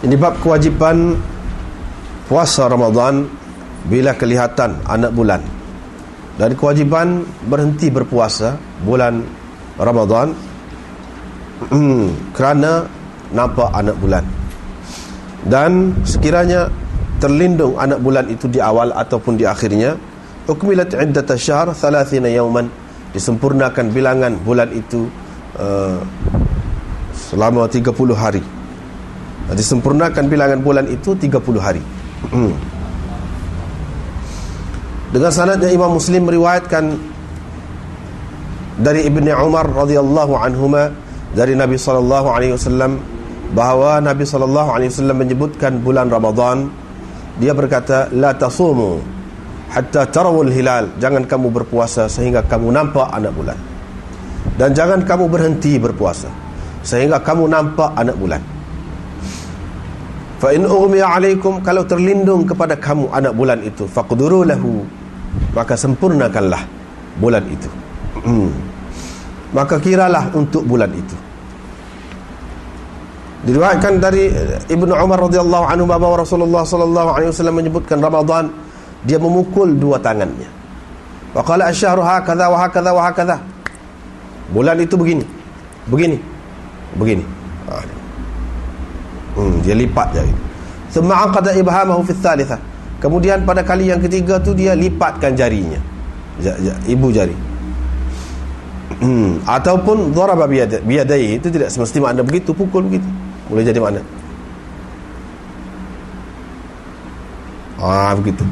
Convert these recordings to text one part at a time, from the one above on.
Ini bab kewajipan puasa Ramadan bila kelihatan anak bulan. Dan kewajipan berhenti berpuasa bulan Ramadan kerana nampak anak bulan. Dan sekiranya terlindung anak bulan itu di awal ataupun di akhirnya, ukmilat iddat asy-syahr 30 yawman, disempurnakan bilangan bulan itu selama 30 hari. Disempurnakan bilangan bulan itu 30 hari. Dengan sanadnya Imam Muslim meriwayatkan dari Ibni Umar radhiyallahu anhuma dari Nabi sallallahu alaihi wasallam bahawa Nabi sallallahu alaihi wasallam menyebutkan bulan Ramadan, dia berkata, la tasumu hatta tarawul hilal, jangan kamu berpuasa sehingga kamu nampak anak bulan, dan jangan kamu berhenti berpuasa sehingga kamu nampak anak bulan. Fa in ughmiya alaikum, kalau terlindung kepada kamu anak bulan itu, faqduru lahu, maka sempurnakanlah bulan itu. Maka kiralah untuk bulan itu. Diriwayatkan dari Ibnu Umar radhiyallahu anhu bahawa Rasulullah sallallahu alaihi wasallam menyebutkan Ramadan, dia memukul dua tangannya. Wa qala asy-syahru hakadha wa hakadha wa hakadha. Bulan itu begini, begini, begini. Dia lipat jari. Thumma aqada ibhamahu fi tsalitsah. Kemudian pada kali yang ketiga tu dia lipatkan jarinya, ibu jari. Ataupun daraba biyadaihi, itu tidak semestinya makna begitu, pukul begitu. Boleh jadi makna begitu.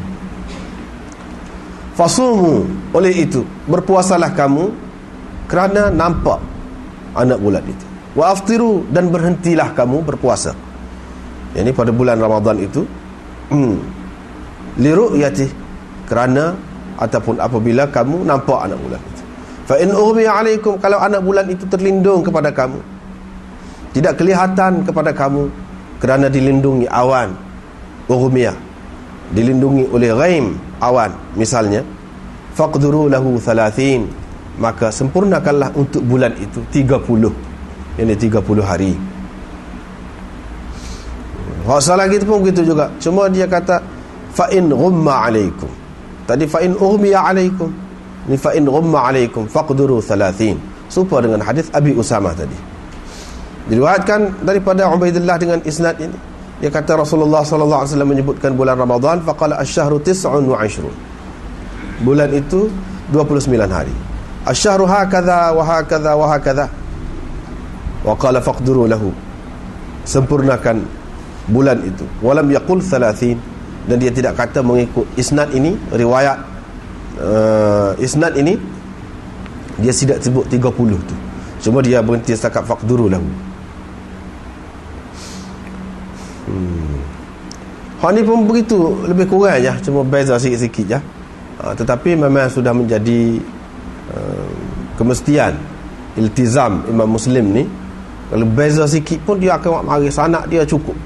Fasumu, oleh itu berpuasalah kamu kerana nampak anak bulan itu. Wa aftiru, dan berhentilah kamu berpuasa. Ini pada bulan Ramadan itu li ru'yati, kerana ataupun apabila kamu nampak anak bulan itu. Fa in ughmiya alaikum, kalau anak bulan itu terlindung kepada kamu, tidak kelihatan kepada kamu kerana dilindungi awan, ughmiya, dilindungi oleh ghaim, awan misalnya, faqduru lahu 30, maka sempurnakanlah untuk bulan itu 30. Ini 30 hari. Masalah kita pun begitu juga, cuma dia kata fa in ghumma alaikum. Tadi fa in ughmiya alaikum, ni fa in ghumma alaikum faqduru 30, serupa dengan hadis Abi Usamah tadi. Diriwayatkan daripada Ubaidillah dengan isnad ini, dia kata Rasulullah sallallahu alaihi wasallam menyebutkan bulan Ramadan, faqala asy-syahru 29. Bulan itu 29 hari. Asy-syahru hakadha wa hakadha wa hakadha. Wa qala faqduru lahu, sempurnakan bulan itu. Walam yaqul 30, dan dia tidak kata mengikut isnad ini, riwayat isnad ini dia tidak sebut 30 tu, cuma dia berhenti setakat faqduru lahu. Hak ni pun begitu, lebih kurang je, cuma beza sikit-sikit je. Tetapi memang sudah menjadi kemestian, iltizam Imam Muslim ni. Kalau beza sikit pun dia akan mari sanad dia cukup.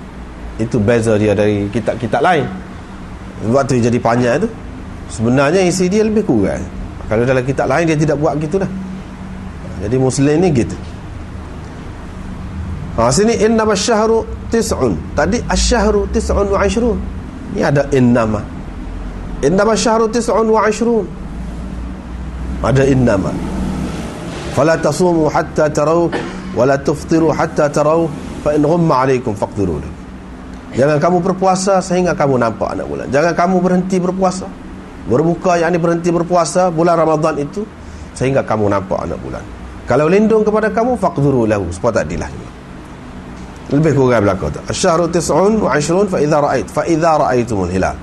Itu beza dia dari kitab-kitab lain. Sebab tu jadi panjang tu. Sebenarnya isi dia lebih kurang. Kalau dalam kitab lain dia tidak buat gitu dah. Jadi Muslim ni gitu. Sini innama syahru tis'un. Tadi asy-syahru 29. Ni ada innama. Innama syahru 29. Ada innama. Fala tasumu hatta taraw wala tuftiru hatta taraw fa in ghumma alaikum faqdiru. Jangan kamu berpuasa sehingga kamu nampak anak bulan. Jangan kamu berhenti berpuasa, berbuka, yakni berhenti berpuasa bulan Ramadan itu sehingga kamu nampak anak bulan. Kalau lindung kepada kamu, faqduru lahu, supaya tak dilah. Lebih kurang berlaku tu. Asy-syahru 29 fa idza ra'aitumul hilal.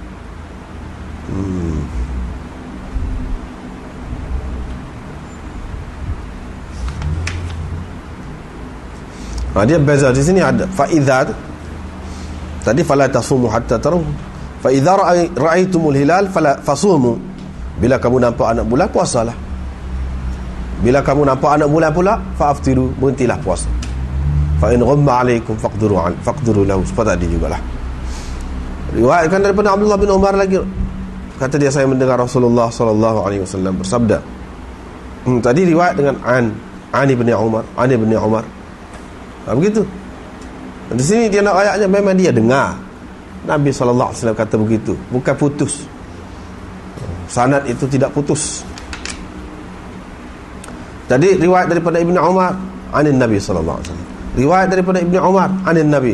Dia beza di sini ada fa idza. Tadi fala tasumu hatta taraw. Fa idza ra'aitumul hilal fasumu. Bila kamu nampak anak bulan, puasalah. Bila kamu nampak anak bulan pula, fa'aftiru, berhentilah puasa. Fa in ghamma alaikum faqduru lahu, supaya tadi jugalah. Riwayatkan daripada Abdullah bin Umar lagi, kata dia, saya mendengar Rasulullah sallallahu alaihi wasallam bersabda. Tadi riwayat dengan an ibn Umar, begitu. Di sini dia nak ayatnya memang dia dengar Nabi SAW kata begitu, bukan putus. Sanad itu tidak putus. Jadi riwayat daripada Ibnu Umar anin Nabi sallallahu alaihi wasallam. Riwayat daripada Ibnu Umar anin Nabi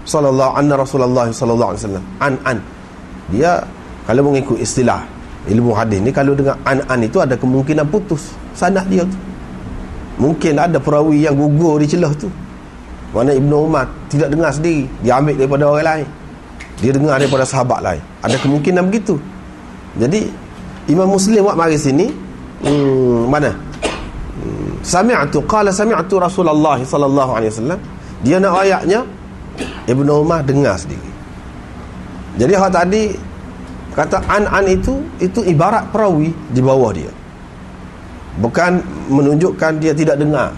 sallallahu anna Rasulullah sallallahu alaihi wasallam an. Dia kalau mengikut istilah ilmu hadis ni, kalau dengan an itu ada kemungkinan putus sanad dia tu. Mungkin ada perawi yang gugur di celah tu. Mana Ibnu Umar tidak dengar sendiri, dia ambil daripada orang lain. Dia dengar daripada sahabat lain. Ada kemungkinan begitu. Jadi Imam Muslim buat mari sini mana? Sami'tu Rasulullah sallallahu alaihi wasallam. Dia nak ayatnya Ibnu Umar dengar sendiri. Jadi hak tadi kata an itu ibarat perawi di bawah dia. Bukan menunjukkan dia tidak dengar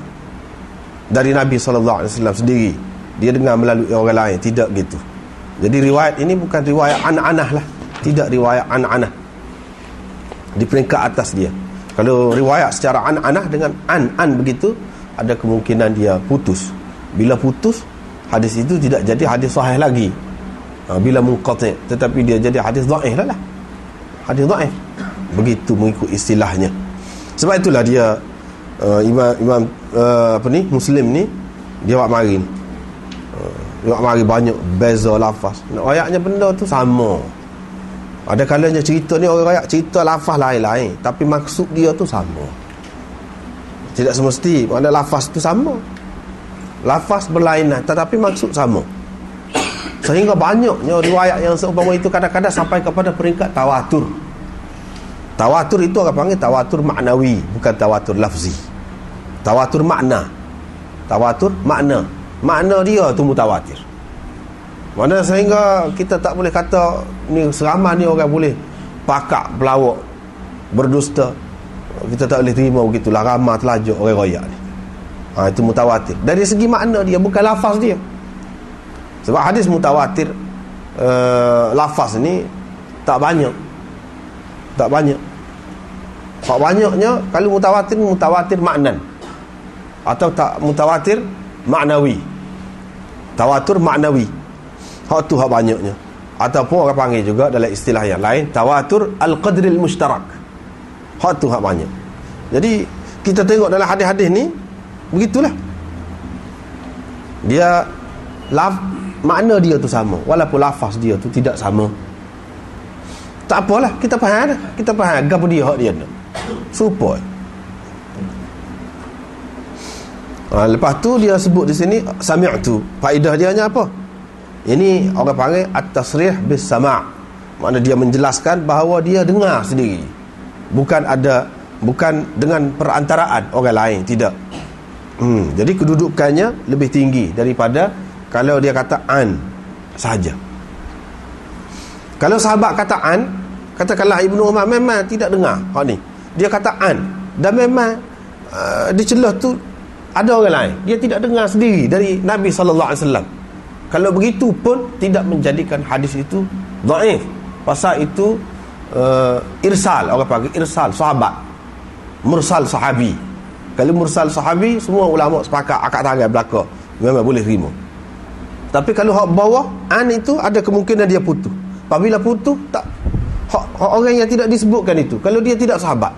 dari Nabi sallallahu alaihi wasallam sendiri. Dia dengar melalui orang lain, tidak gitu. Jadi riwayat ini bukan riwayat an-anah lah. Tidak riwayat an-anah. Di peringkat atas dia. Kalau riwayat secara an-anah dengan an begitu, ada kemungkinan dia putus. Bila putus, hadis itu tidak jadi hadis sahih lagi. Bila munqati', tetapi dia jadi hadis dhaif lah. Hadis dhaif. Begitu mengikut istilahnya. Sebab itulah dia imam Muslim ni dia buat mari ni. Dia buat mari banyak beza lafaz. Ayatnya benda tu sama. Ada kalanya cerita ni orang rakyat cerita lafaz lain-lain, tapi maksud dia tu sama. Tidak semesti mana lafaz tu sama. Lafaz berlainan tetapi maksud sama. Sehingga banyaknya riwayat yang seumpama itu kadang-kadang sampai kepada peringkat tawatur. Tawatur itu orang panggil tawatur maknawi, bukan tawatur lafzi. Tawatur makna. Tawatur makna. Makna dia tu mutawatir. Mana sehingga kita tak boleh kata ni seramai ni orang boleh pakak pelawak berdusta. Kita tak boleh terima begitulah, ramah telajuk orang royak ni. Itu mutawatir. Dari segi makna dia, bukan lafaz dia. Sebab hadis mutawatir lafaz ni tak banyak. Tak banyak. Hak banyaknya kalau mutawatir maknan. Atau tak mutawatir maknawi. Tawatur maknawi. Hak tu hak banyaknya. Ataupun orang panggil juga dalam istilah yang lain tawatur al-qadril mushtarak. Hak tu hak banyak. Jadi kita tengok dalam hadis-hadis ni begitulah. Dia makna dia tu sama walaupun lafaz dia tu tidak sama. Tak apalah, kita faham dah. Kita faham gapo dia hak dia tu. Supaya lepas tu dia sebut di sini sami'tu. Faedah dia hanya apa? Ini orang panggil at-tasrih bis sama'. Makna dia menjelaskan bahawa dia dengar sendiri. Bukan dengan perantaraan orang lain, tidak. Jadi kedudukannya lebih tinggi daripada kalau dia kata an saja. Kalau sahabat kata an, katakanlah Ibnu Umar memang tidak dengar hak ni. Dia kata an dan memang di celah tu ada orang lain. Dia tidak dengar sendiri dari Nabi sallallahu alaihi wasallam. Kalau begitu pun tidak menjadikan hadis itu dhaif. Pasal itu irsal, orang panggil irsal sahabat. Mursal sahabi. Kalau mursal sahabi, semua ulama sepakat akad tangan belaka memang boleh terima. Tapi kalau hak bawah an itu ada kemungkinan dia putus. Apabila putus tak hak orang yang tidak disebutkan itu, kalau dia tidak sahabat.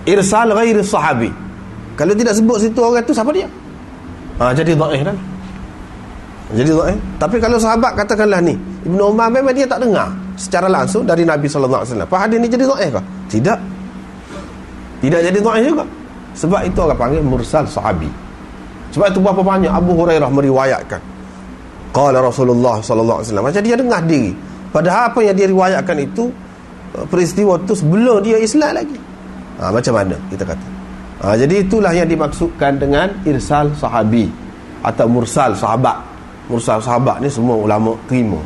Irsal ghairi sahabi. Kalau tidak sebut situ orang itu siapa dia? Jadi dhaif dah. Jadi dhaif. Tapi kalau sahabat katakanlah ni Ibnu Umar memang dia tak dengar secara langsung dari Nabi sallallahu alaihi wasallam. Apa hadis ni jadi dhaif ke? Tidak. Tidak jadi dhaif juga. Sebab itu orang panggil mursal sahabi. Sebab itu berapa banyak Abu Hurairah meriwayatkan qala Rasulullah sallallahu alaihi wasallam. Macam dia dengar diri. Padahal apa yang dia riwayatkan itu peristiwa itu sebelum dia Islam lagi. Macam mana kita kata? Jadi itulah yang dimaksudkan dengan irsal sahabi atau mursal sahabat. Mursal sahabat ni semua ulama terima.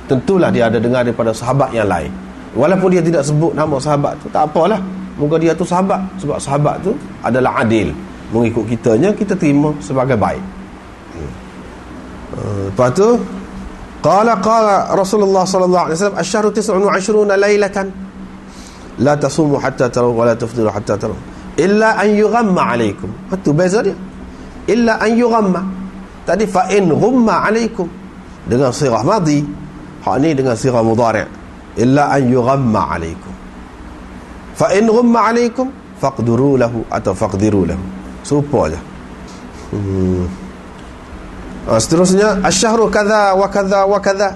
Tentulah dia ada dengar daripada sahabat yang lain. Walaupun dia tidak sebut nama sahabat tu, tak apalah. Moga dia tu sahabat. Sebab sahabat tu adalah adil. Mengikut kitanya, kita terima sebagai baik. Lepas tu qala Rasulullah sallallahu alaihi wasallam asy-syahru 29 lailatan la tasumu hatta taru wa la tafdiru hatta taru illa an yughamma alaikum. Itu beza dia. Illa an yughamma. Tadi fa in ghumma alaikum dengan sirah madhi, hak ni dengan sirah mudhari', illa an yughamma alaikum. Fa in ghumma alaikum faqduru lahu atau faqdiru lahu. Serupa je. Seterusnya asyhru kadza wa kadza wa kadza,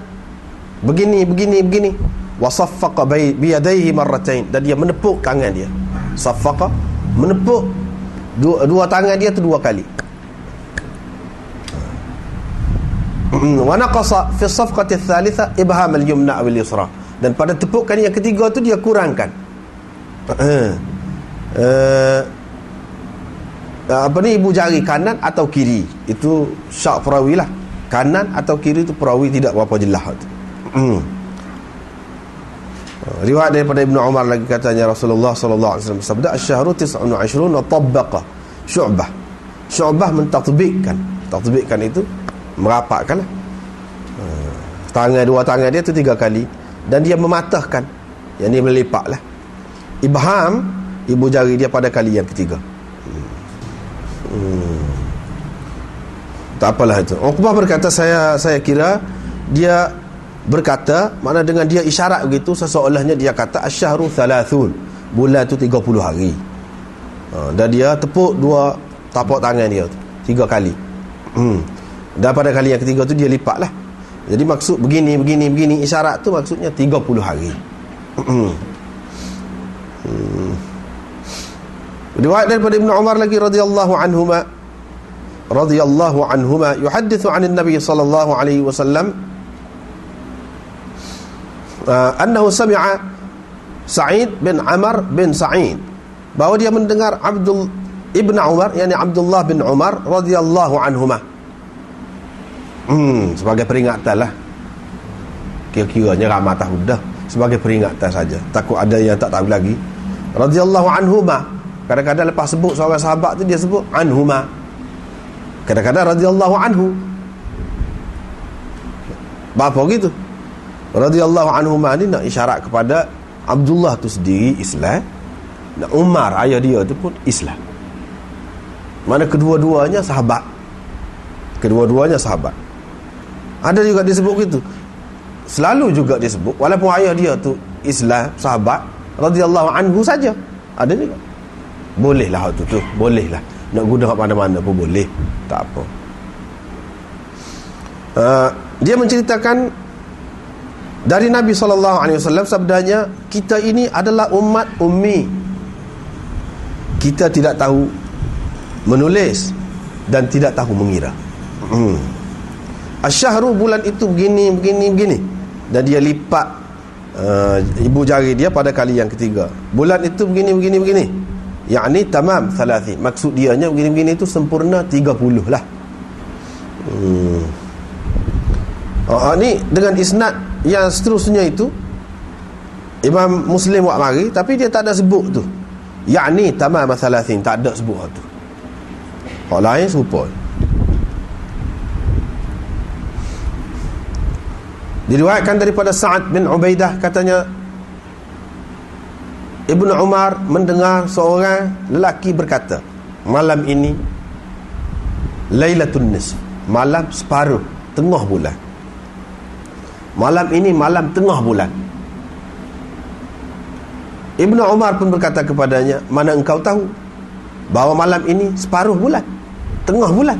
begini wa saffaqa bi yadayhi marratain, dan dia menepuk tangan dia. Saffaqa, menepuk dua tangan dia tu dua kali. Wa naqasa fi as-safqati ats-tsalitsa ibham al-yumna wal yusra, dan pada tepukan yang ketiga tu dia kurangkan ibu jari kanan atau kiri. Itu syak perawi lah, kanan atau kiri tu perawi tidak berapa jelas tu. Riwayat daripada Ibnu Umar lagi, katanya Rasulullah sallallahu alaihi wasallam sabda, asy-syahru 29 wa tabbaqa Syu'bah mentatbikkan itu merapatkanlah dua tangan dia tu 3 kali, dan dia mematahkan, yang ni melipatlah ibham, ibu jari dia pada kali yang ketiga. Tak apalah itu. Uqbah berkata, saya kira dia berkata, makna dengan dia isyarat begitu, seseolahnya dia kata asyhru 30, bulan tu 30 hari. Dan dia tepuk 2 tapak tangan dia 3 kali. Dan pada kali yang ketiga tu dia lipatlah. Jadi maksud begini, isyarat tu maksudnya 30 hari. Riwayat daripada Ibnu Umar lagi radhiyallahu anhuma yuhaddithu 'an an-nabi sallallahu alaihi wasallam annahu sami'a Sa'id bin Amr bin Sa'id, bahawa dia mendengar Ibn Umar, yakni Abdullah bin Umar radhiyallahu anhuma. Sebagai peringatan lah, kira-kiranya ramah tahu dah, sebagai peringatan saja, takut ada yang tak tahu lagi. Radhiyallahu anhuma, kadang-kadang lepas sebut seorang sahabat tu dia sebut anhuma, kadang-kadang radhiyallahu anhu. Bapa gitu. Radhiyallahu anhuma ni nak isyarat kepada Abdullah tu sendiri Islam, dan Umar ayah dia tu pun Islam. Mana kedua-duanya sahabat. Ada juga disebut gitu. Selalu juga disebut, walaupun ayah dia tu Islam, sahabat, radhiyallahu anhu saja. Ada juga. Bolehlah tu bolehlah. Nak guna kat mana-mana pun boleh, tak apa. Dia menceritakan dari Nabi SAW sabdanya, kita ini adalah umat ummi, kita tidak tahu menulis dan tidak tahu mengira. Asyhru, bulan itu begini, dan dia lipat ibu jari dia pada kali yang ketiga. Bulan itu begini, yakni tamam 30, maksud dianya begini itu sempurna 30 lah. Ni dengan isnad yang seterusnya itu Imam Muslim buat mari, tapi dia tak ada sebut tu, yakni tamam 30, tak ada sebut tu. Hak lain serupa. Diriwayatkan daripada Sa'ad bin Ubaidah, katanya Ibnu Umar mendengar seorang lelaki berkata, malam ini Lailatul Nisf, malam separuh tengah bulan. Malam ini malam tengah bulan. Ibnu Umar pun berkata kepadanya, mana engkau tahu bahawa malam ini separuh bulan, tengah bulan?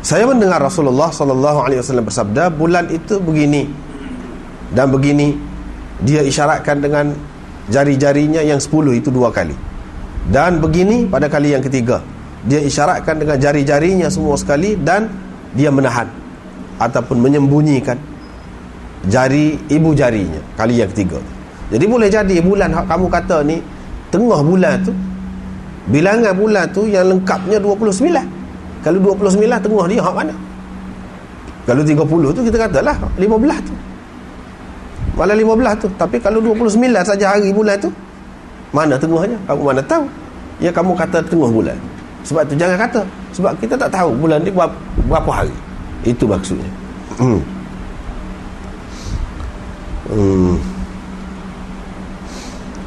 Saya mendengar Rasulullah SAW bersabda, bulan itu begini dan begini. Dia isyaratkan dengan jari-jarinya yang 10 itu 2 kali, dan begini pada kali yang ketiga. Dia isyaratkan dengan jari-jarinya semua sekali, dan dia menahan ataupun menyembunyikan ibu jarinya kali yang ketiga. Jadi boleh jadi bulan kamu kata ni tengah bulan tu, bilangan bulan tu yang lengkapnya 29. Kalau 29 tengah dia hak mana? Kalau 30 tu kita katalah 15 tu, malah 15 tu. Tapi kalau 29 saja hari bulan tu, mana tengahnya? Kamu mana tahu? Ya, kamu kata tengah bulan. Sebab tu jangan kata, sebab kita tak tahu bulan ni berapa hari. Itu maksudnya.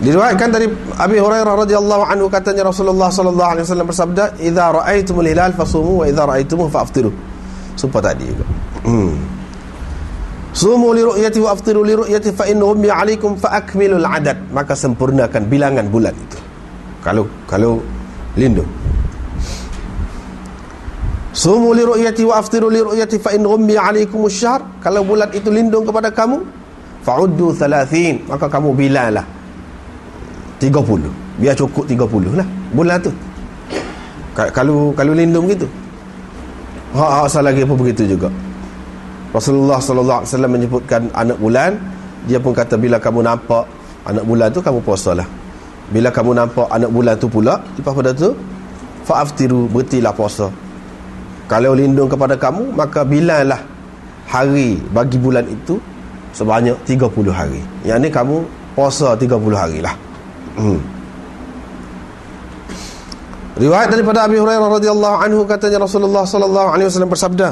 Diriwayatkan dari Abi Hurairah radhiyallahu anhu, katanya Rasulullah sallallahu alaihi wasallam bersabda, "Idza ra'aitumul hilal fasumu wa idza ra'aitumuhu fa'aftiru." Sumpah tadi juga. Sumu li ru'yati wa aftiru li ru'yati fa in ghummi 'alaikum fa akmilul 'adad. Maka sempurnakan bilangan bulan itu. Kalau lindung. Sumu li ru'yati wa aftiru li ru'yati fa in ghummi 'alaikumus syahr. Kalau bulan itu lindung kepada kamu, fa'uddu 30, maka kamu bilanglah 30. Biar cukup 30 lah bulan tu. Kalau lindung gitu. Asal lagi pun begitu juga. Rasulullah sallallahu alaihi wasallam menyebutkan anak bulan, dia pun kata bila kamu nampak anak bulan tu kamu puasalah. Bila kamu nampak anak bulan tu pula, lepas pada tu fa'aftiru, berhentilah puasa. Kalau lindung kepada kamu, maka bilanglah hari bagi bulan itu sebanyak 30 hari. Yang ni kamu puasa 30 hari lah. Riwayat daripada Abi Hurairah radhiyallahu anhu, katanya Rasulullah sallallahu alaihi wasallam bersabda,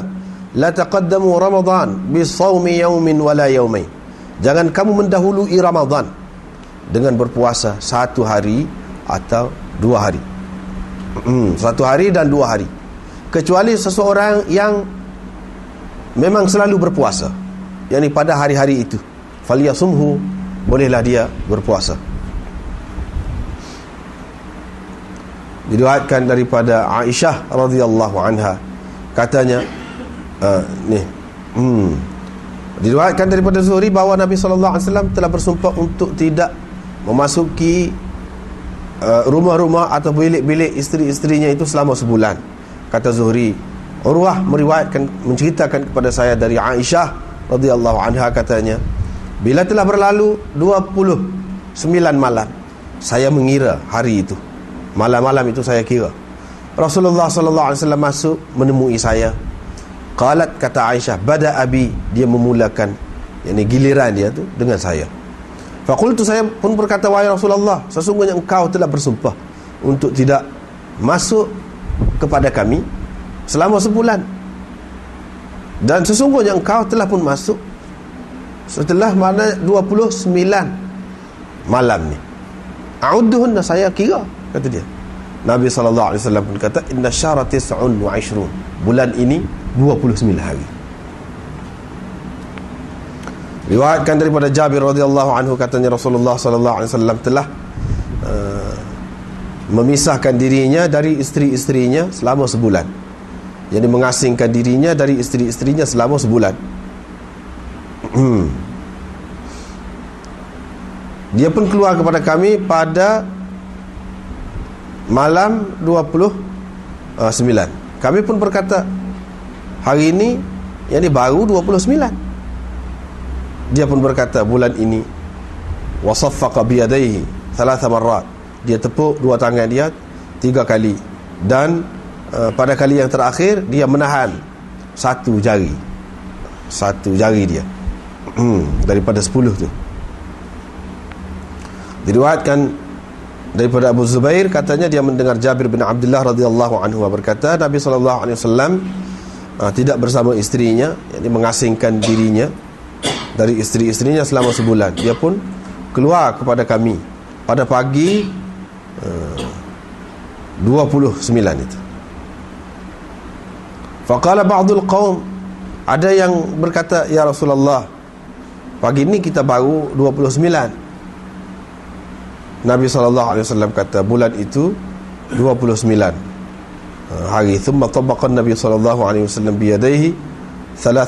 "La taqaddamu Ramadan bi shaumi yaumin wala yaumain." Jangan kamu mendahului Ramadan dengan berpuasa satu hari atau 2 hari. Satu hari dan 2 hari. Kecuali seseorang yang memang selalu berpuasa, yakni pada hari-hari itu, falyasumhu, bolehlah dia berpuasa. Diriwayatkan daripada Aisyah radhiyallahu anha, katanya diriwayatkan daripada Zuhri bahawa Nabi sallallahu alaihi wasallam telah bersumpah untuk tidak memasuki rumah-rumah atau bilik-bilik isteri-isterinya itu selama sebulan. Kata Zuhri, Urwah menceritakan kepada saya dari Aisyah radhiyallahu anha, katanya, bila telah berlalu 29 malam, saya mengira hari itu, malam-malam itu saya kira Rasulullah sallallahu alaihi wasallam masuk menemui saya. Qalat, kata Aisyah, bada abi, dia memulakan, yakni giliran dia tu dengan saya. Faqultu, saya pun berkata, wahai Rasulullah, sesungguhnya engkau telah bersumpah untuk tidak masuk kepada kami selama sebulan, dan sesungguhnya engkau telah pun masuk setelah mana 29 malam ni. A'udduhunna, saya kira, kata dia. Nabi sallallahu alaihi wasallam pun kata, inna syara 29, bulan ini 29 hari. Riwayatkan daripada Jabir radhiyallahu anhu, katanya Rasulullah sallallahu alaihi wasallam telah memisahkan dirinya dari isteri-isterinya selama sebulan. Jadi mengasingkan dirinya dari isteri-isterinya selama sebulan. Dia pun keluar kepada kami pada malam 29. Kami pun berkata, hari ini, yang ini baru 29. Dia pun berkata, bulan ini, wasaffaqa biyadaihi 3 marrat, dia tepuk 2 tangan dia 3 kali, dan pada kali yang terakhir dia menahan satu jari dia daripada 10 tu. Diriwayatkan daripada Abu Zubair, katanya dia mendengar Jabir bin Abdullah radhiyallahu anhu berkata, Nabi sallallahu alaihi wasallam tidak bersama isterinya, yakni mengasingkan dirinya dari isteri-isterinya selama sebulan. Dia pun keluar kepada kami pada pagi 29 itu. Faqala ba'dul qaum, ada yang berkata, ya Rasulullah, pagi ini kita baru 29. Nabi SAW kata, bulan itu 29 hari. Thumma tabaqan Nabi SAW biyadaihi 3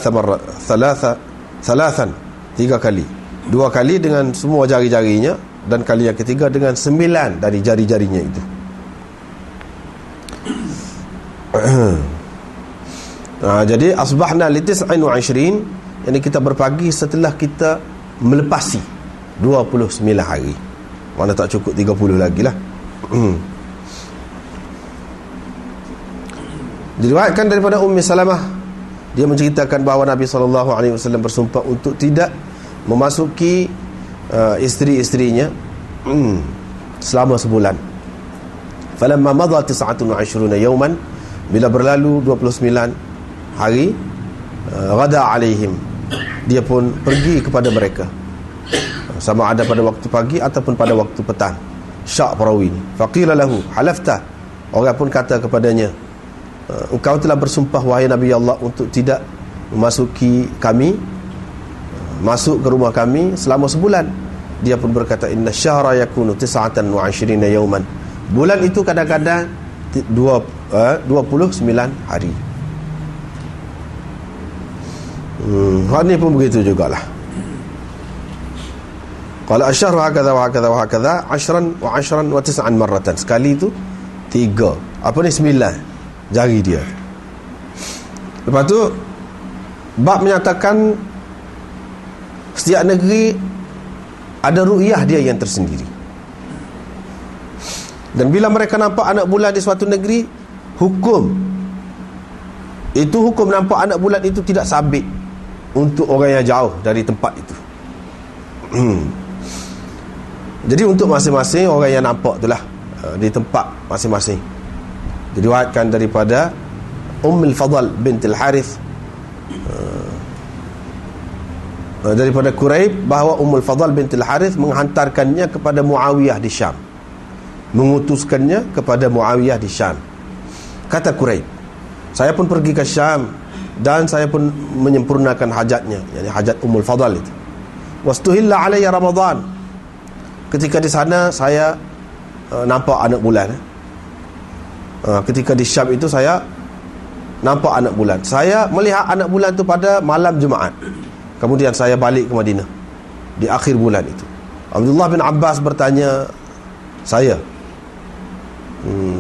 kali, 2 kali dengan semua jari-jarinya, dan kali yang ketiga dengan 9 dari jari-jarinya itu. Jadi asbahna li 29, yani kita berpagi setelah kita melepasi 29 hari. Mana tak cukup 30 lagi lah. Diriwayatkan daripada Ummi Salamah, dia menceritakan bahawa Nabi SAW bersumpah untuk tidak memasuki isteri-isterinya selama sebulan. Falamma madha 29 yawman, bila berlalu 29 hari, ghada alaihim, dia pun pergi kepada mereka, sama ada pada waktu pagi ataupun pada waktu petang. Syak perawi ni. Faqila lahu halafta, orang pun kata kepadanya, engkau telah bersumpah wahai Nabi Allah untuk tidak memasuki kami, masuk ke rumah kami selama sebulan. Dia pun berkata, inna syahra yakunu 29 yawman, bulan itu kadang-kadang 29 hari. Hal ni pun begitu jugalah. Qala asyahru hakadha wa hakadha wa hakadha 10 wa 10 wa 9 marratan. Sekali itu 3, apa ni, 9 jari dia. Lepas tu bab menyatakan setiap negeri ada ru'yah dia yang tersendiri. Dan bila mereka nampak anak bulan di suatu negeri, hukum nampak anak bulan itu tidak sabit untuk orang yang jauh dari tempat itu. Jadi untuk masing-masing orang yang nampak itulah di tempat masing-masing. Diriwayatkan daripada Ummul Fadl bintil Harith, daripada Quraib, bahawa Ummul Fadl bintil Harith menghantarkannya kepada Muawiyah di Syam, mengutuskannya kepada Muawiyah di Syam. Kata Quraib, saya pun pergi ke Syam dan saya pun menyempurnakan hajatnya, yakni hajat Ummul Fadl itu. Wastuhilla alayya Ramadan, ketika di sana saya nampak anak bulan. Ketika di Syam itu saya nampak anak bulan. Saya melihat anak bulan itu pada malam Jumaat. Kemudian saya balik ke Madinah di akhir bulan itu. Abdullah bin Abbas bertanya saya.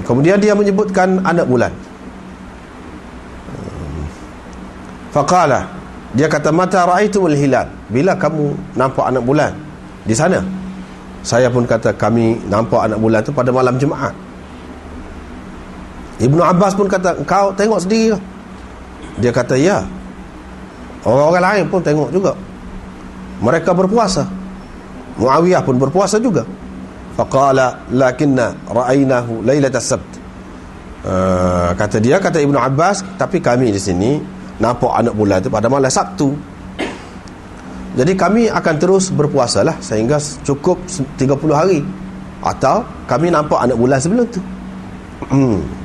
Kemudian dia menyebutkan anak bulan. Faqala, dia kata, mata ra'aitumul hilal, bila kamu nampak anak bulan di sana? Saya pun kata, kami nampak anak bulan itu pada malam Jumaat. Ibnu Abbas pun kata, engkau tengok sendiri ke? Dia kata, ya, orang-orang lain pun tengok juga, mereka berpuasa. Muawiyah pun berpuasa juga. Faqala lakinna ra'aynahu lailatas sabt. Kata dia, kata Ibnu Abbas, tapi kami di sini nampak anak bulan itu pada malam Sabtu. Jadi kami akan terus berpuasalah sehingga cukup 30 hari, atau kami nampak anak bulan sebelum tu.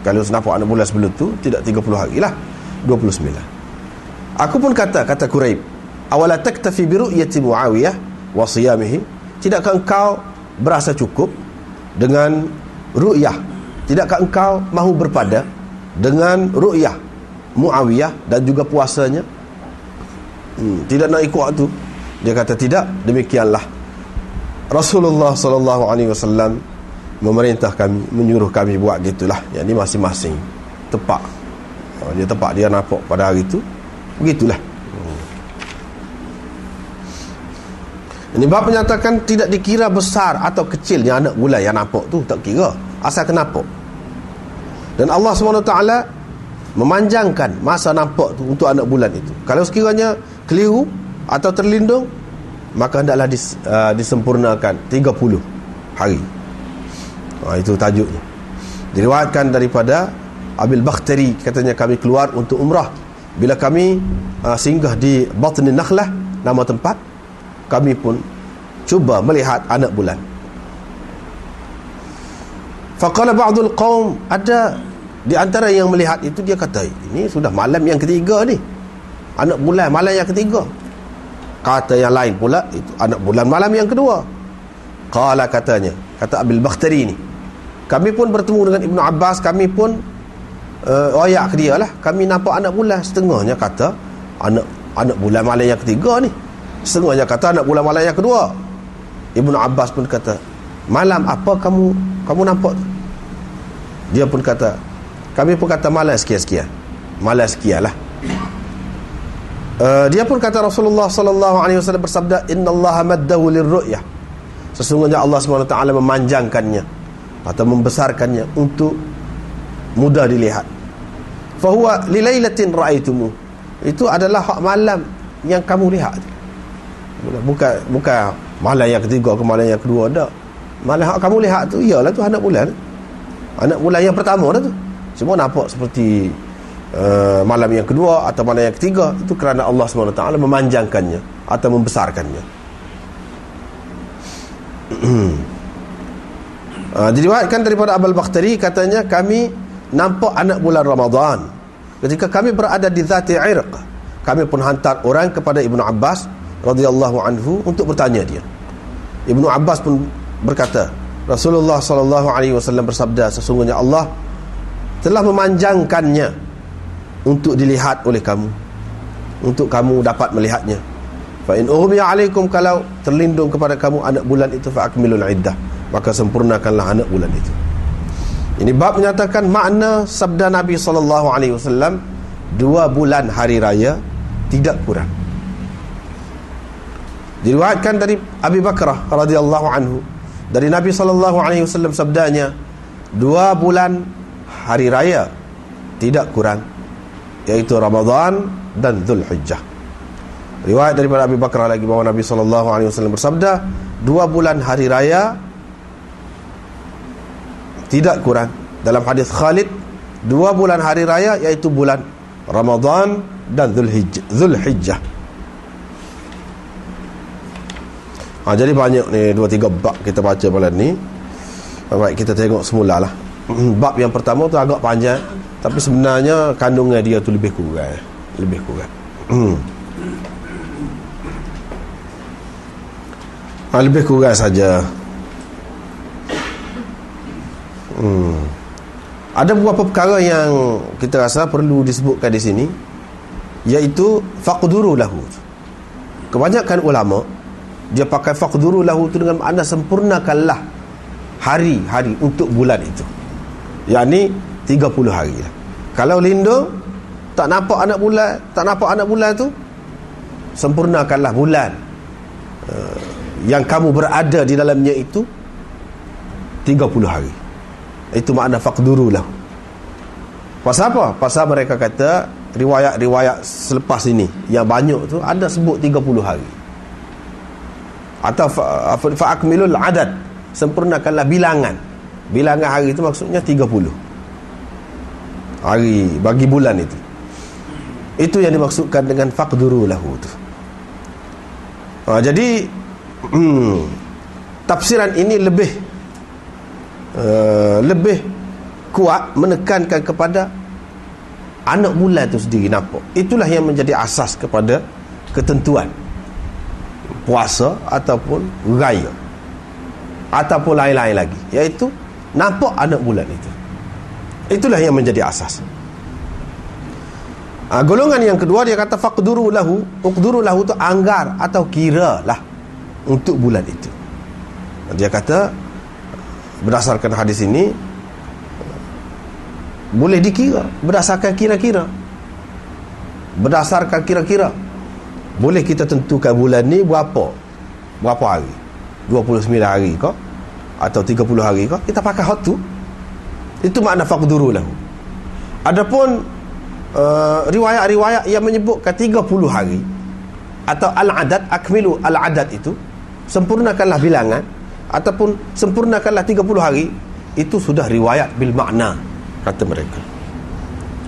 Kalau nampak anak bulan sebelum tu tidak 30 hari lah, 29. Aku pun kata Quraib, awala taktafi bi ru'yati Muawiyah wa siyamihi, tidakkah engkau berasa cukup dengan ru'yah, tidakkah engkau mahu berpada dengan ru'yah Muawiyah dan juga puasanya? Tidak nak ikut waktu. Dia kata, tidak, demikianlah Rasulullah sallallahu alaihi wasallam memerintah kami, menyuruh kami buat gitulah. Yang ni masing-masing tepat. Dia tepat, dia nampak pada hari itu, begitulah. Ini bab menyatakan tidak dikira besar atau kecilnya anak bulan yang nampak tu, tak kira, asal kenapa. Dan Allah SWT memanjangkan masa nampak tu untuk anak bulan itu. Kalau sekiranya keliru atau terlindung, maka hendaklah disempurnakan 30 hari. Itu tajuknya. Diriwayatkan daripada Abil Bakhtari, katanya, kami keluar untuk umrah. Bila kami singgah di Batni Nakhlah, nama tempat, kami pun cuba melihat anak bulan. Faqala ba'dul qaum, ada di antara yang melihat itu, dia kata, ini sudah malam yang ketiga ni, anak bulan malam yang ketiga. Kata yang lain pula, itu anak bulan malam yang kedua. Qala, katanya, kata Abil Bakhtari ni, kami pun bertemu dengan Ibnu Abbas, kami pun royak ke dia lah, kami nampak anak bulan. Setengahnya kata anak bulan malam yang ketiga ni, setengahnya kata anak bulan malam yang kedua. Ibnu Abbas pun kata, malam apa kamu nampak tu? Dia pun kata, kami pun kata malam sekian-sekian, malam sekian lah. Dia pun kata, Rasulullah sallallahu alaihi wasallam bersabda, innallaha maddahu lirru'yah, sesungguhnya Allah SWT memanjangkannya atau membesarkannya untuk mudah dilihat. Fahuwa lilailatin ra'aitumu, itu adalah hak malam yang kamu lihat. Bukan malam yang ketiga ke malam yang kedua, tak. Malam hak kamu lihat tu, iyalah tu anak bulan. Anak bulan yang pertama dah tu. Semua nampak seperti malam yang kedua atau malam yang ketiga. Itu kerana Allah SWT memanjangkannya atau membesarkannya. Diriwayatkan daripada Abul Bakhtari, katanya kami nampak anak bulan Ramadan ketika kami berada di Zati Irq. Kami pun hantar orang kepada Ibnu Abbas radhiyallahu anhu untuk bertanya dia. Ibnu Abbas pun berkata, Rasulullah sallallahu alaihi wasallam bersabda, sesungguhnya Allah telah memanjangkannya untuk dilihat oleh kamu, untuk kamu dapat melihatnya. Fa in ughmiya alaikum, kalau terlindung kepada kamu anak bulan itu, fa akmilul iddah, maka sempurnakanlah anak bulan itu. Ini bab menyatakan makna sabda Nabi sallallahu alaihi wasallam 2 bulan hari raya tidak kurang. Diriwayatkan dari Abi Bakrah radhiyallahu anhu, dari Nabi sallallahu alaihi wasallam sabdanya, 2 bulan hari raya tidak kurang, yaitu Ramadan dan Zulhijjah. Riwayat daripada Abi Bakrah lagi bahawa Nabi sallallahu alaihi wasallam bersabda, 2 bulan hari raya tidak kurang. Dalam hadis Khalid, 2 bulan hari raya iaitu bulan Ramadan dan Zulhijjah. Jadi banyak ni 2-3 bab kita baca malam ni. Baik, kita tengok semula lah. Bab yang pertama tu agak panjang, tapi sebenarnya kandungan dia tu lebih kurang. Lebih kurang saja. Ada beberapa perkara yang kita rasa perlu disebutkan di sini, iaitu faqduru lahu. Kebanyakan ulama dia pakai faqduru lahu tu dengan makna sempurnakanlah hari-hari untuk bulan itu, yakni 30 hari lah. Kalau lindung tak nampak anak bulan tu, sempurnakanlah bulan yang kamu berada di dalamnya itu 30 hari. Itu makna faqduru lahu. Pasal apa? Pasal mereka kata riwayat-riwayat selepas ini yang banyak tu ada sebut 30 hari. Atau fa'akmilul adad, sempurnakanlah bilangan. Bilangan hari itu maksudnya 30 hari bagi bulan itu. Itu yang dimaksudkan dengan faqduru lahu tu. Jadi tafsiran ini lebih kuat menekankan kepada anak bulan itu sendiri nampak. Itulah yang menjadi asas kepada ketentuan puasa ataupun raya ataupun lain-lain lagi, iaitu nampak anak bulan itu. Itulah yang menjadi asas. Golongan yang kedua dia kata faqduru lahu. Uqduru lahu tu anggar atau kira lah untuk bulan itu. Dia kata berdasarkan hadis ini boleh dikira berdasarkan kira-kira. Berdasarkan kira-kira boleh kita tentukan bulan ni berapa hari, 29 hari ke atau 30 hari ke, kita pakai hak tu. Itu makna faqduru lahu. Adapun riwayat-riwayat yang menyebutkan 30 hari atau al-adad, akmilu al-adad, itu sempurnakanlah bilangan ataupun sempurnakanlah 30 hari, itu sudah riwayat bil makna, kata mereka.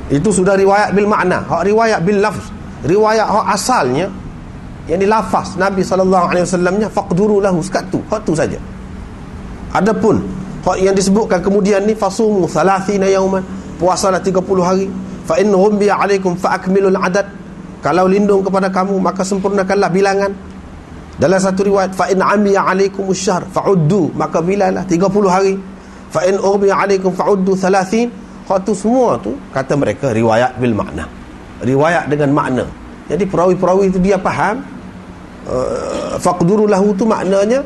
Itu sudah riwayat bil makna. Hak riwayat bil lafz, riwayat hak asalnya yang dilafaz Nabi SAW-nya faqduru lahu, sekat tu, hak tu saja. Adapun hak yang disebutkan kemudian ni fasumu 30 yauman, puasalah 30 hari, fa in ghumbiya alaikum fa akmilul adad, kalau lindung kepada kamu maka sempurnakanlah bilangan. Dalam satu riwayat fa in amiya alaikum asy-syahr fa'uddu, maka bilanlah 30 hari. Fa in ghumbiya alaikum fa'uddu 30. Hak tu semua tu kata mereka riwayat bil makna, riwayat dengan makna. Jadi perawi-perawi itu dia faham faqduru lahu tu maknanya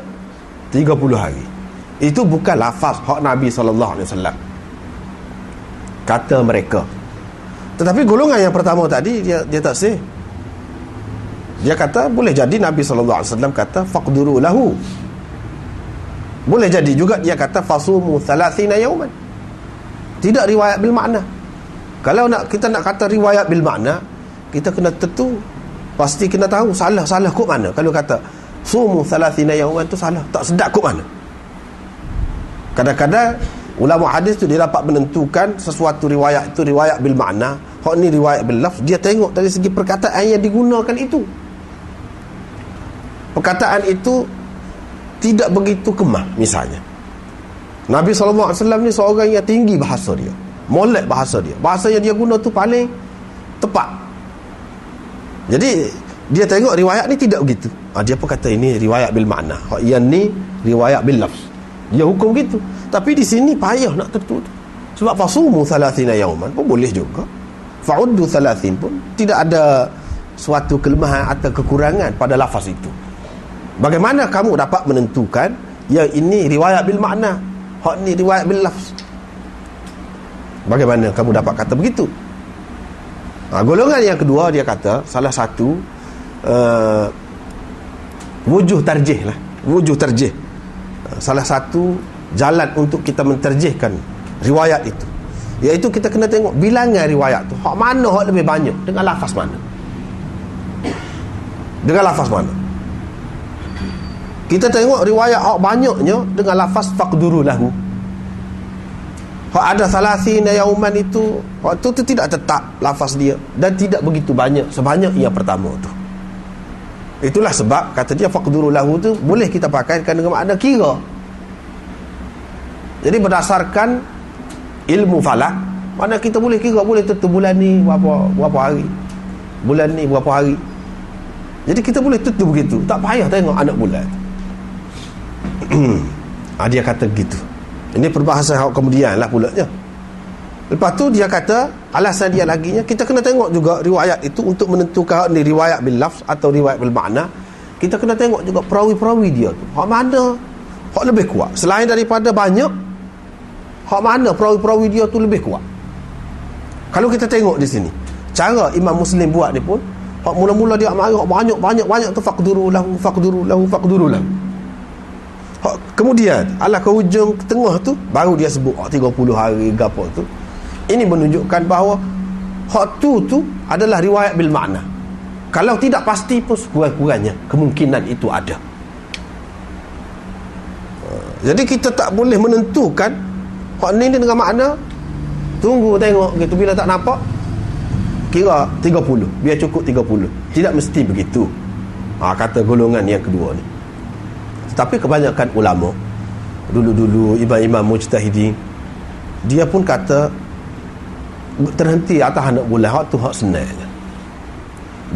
30 hari. Itu bukan lafaz hak Nabi SAW, kata mereka. Tetapi golongan yang pertama tadi dia tak sah. Dia kata boleh jadi Nabi SAW kata faqduru lahu, boleh jadi juga dia kata fasumu 30 yauman. Tidak riwayat bil makna. Kalau kita nak kata riwayat bil makna, kita kena tentu pasti kena tahu salah kok mana. Kalau kata sumu 30 yauman tu salah, tak sedap kok mana. Kadang-kadang ulama hadis tu dia dapat menentukan sesuatu riwayat itu riwayat bil makna, hak ni riwayat bil lafz. Dia tengok dari segi perkataan yang digunakan itu. Perkataan itu tidak begitu kemah. Misalnya Nabi SAW ni seorang yang tinggi bahasa dia, molek bahasa dia, bahasa yang dia guna tu paling tepat. Jadi dia tengok riwayat ni tidak begitu, dia pun kata ini riwayat bil makna, yang ni riwayat bil lafz. Dia hukum gitu. Tapi di sini payah nak tentu. Sebab fasumu 30 yauman pun boleh juga, fa'uddu 30 pun tidak ada suatu kelemahan atau kekurangan pada lafaz itu. Bagaimana kamu dapat menentukan yang ini riwayat bil makna, hak ni riwayat bil lafz? Bagaimana kamu dapat kata begitu? Golongan yang kedua, dia kata salah satu wujuh tarjih lah, wujuh tarjih, salah satu jalan untuk kita menterjihkan riwayat itu, iaitu kita kena tengok bilangan riwayat tu, hak mana hak lebih banyak, dengan lafaz mana, dengan lafaz mana. Kita tengok riwayat hak banyaknya dengan lafaz faqduru lahu. Hak ada 30 yauman itu, hak tu tidak tetap lafaz dia dan tidak begitu banyak sebanyak yang pertama tu. Itulah sebab kata dia faqduru lahu tu boleh kita pakaikan dengan makna kira. Jadi berdasarkan ilmu falak, mana kita boleh kira, boleh tentu bulan ni berapa hari, bulan ni berapa hari. Jadi kita boleh tentu begitu, tak payah tengok anak bulan. Dia kata gitu. Ini perbahasan kemudian lah pulanya. Lepas tu dia kata alasan dia laginya, kita kena tengok juga riwayat itu untuk menentukan ni riwayat bil lafz atau riwayat bil makna. Kita kena tengok juga perawi-perawi dia tu, hak mana hak lebih kuat, selain daripada banyak, hak mana perawi-perawi dia tu lebih kuat. Kalau kita tengok di sini cara Imam Muslim buat ni pun, hak mula-mula dia mari hak banyak tu faqduru lahu. Kemudian ala ke hujung ke tengah tu baru dia sebut 30 hari gapo tu. Ini menunjukkan bahawa hak tu adalah riwayat bil makna. Kalau tidak pasti pun sekurang-kurangnya kemungkinan itu ada. Jadi kita tak boleh menentukan hak ni dengan makna, tunggu tengok gitu, bila tak nampak kira 30, biar cukup 30. Tidak mesti begitu. Kata golongan yang kedua ni. Tapi kebanyakan ulama dulu-dulu, imam-imam mujtahidin, dia pun kata terhenti atas anak bulan, hak tu hak senangnya.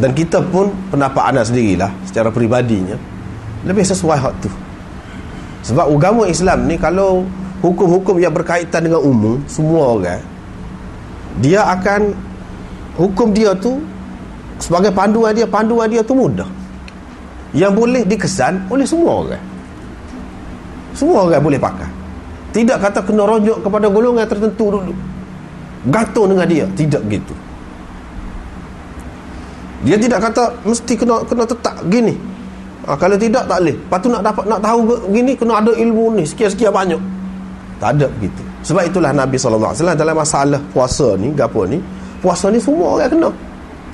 Dan kita pun pendapat anak sendirilah secara peribadinya lebih sesuai hak tu. Sebab agama Islam ni kalau hukum-hukum yang berkaitan dengan umum semua orang, dia akan hukum dia tu sebagai panduan dia tu mudah, yang boleh dikesan oleh semua orang. Semua orang boleh pakai. Tidak kata kena rujuk kepada golongan tertentu dulu, gantung dengan dia. Tidak begitu. Dia tidak kata mesti kena tetap gini. Kalau tidak tak boleh. Lepas tu nak tahu gini kena ada ilmu ni sekian-sekian banyak. Tak ada begitu. Sebab itulah Nabi SAW dalam masalah puasa ni, gapo ni, puasa ni semua orang kena.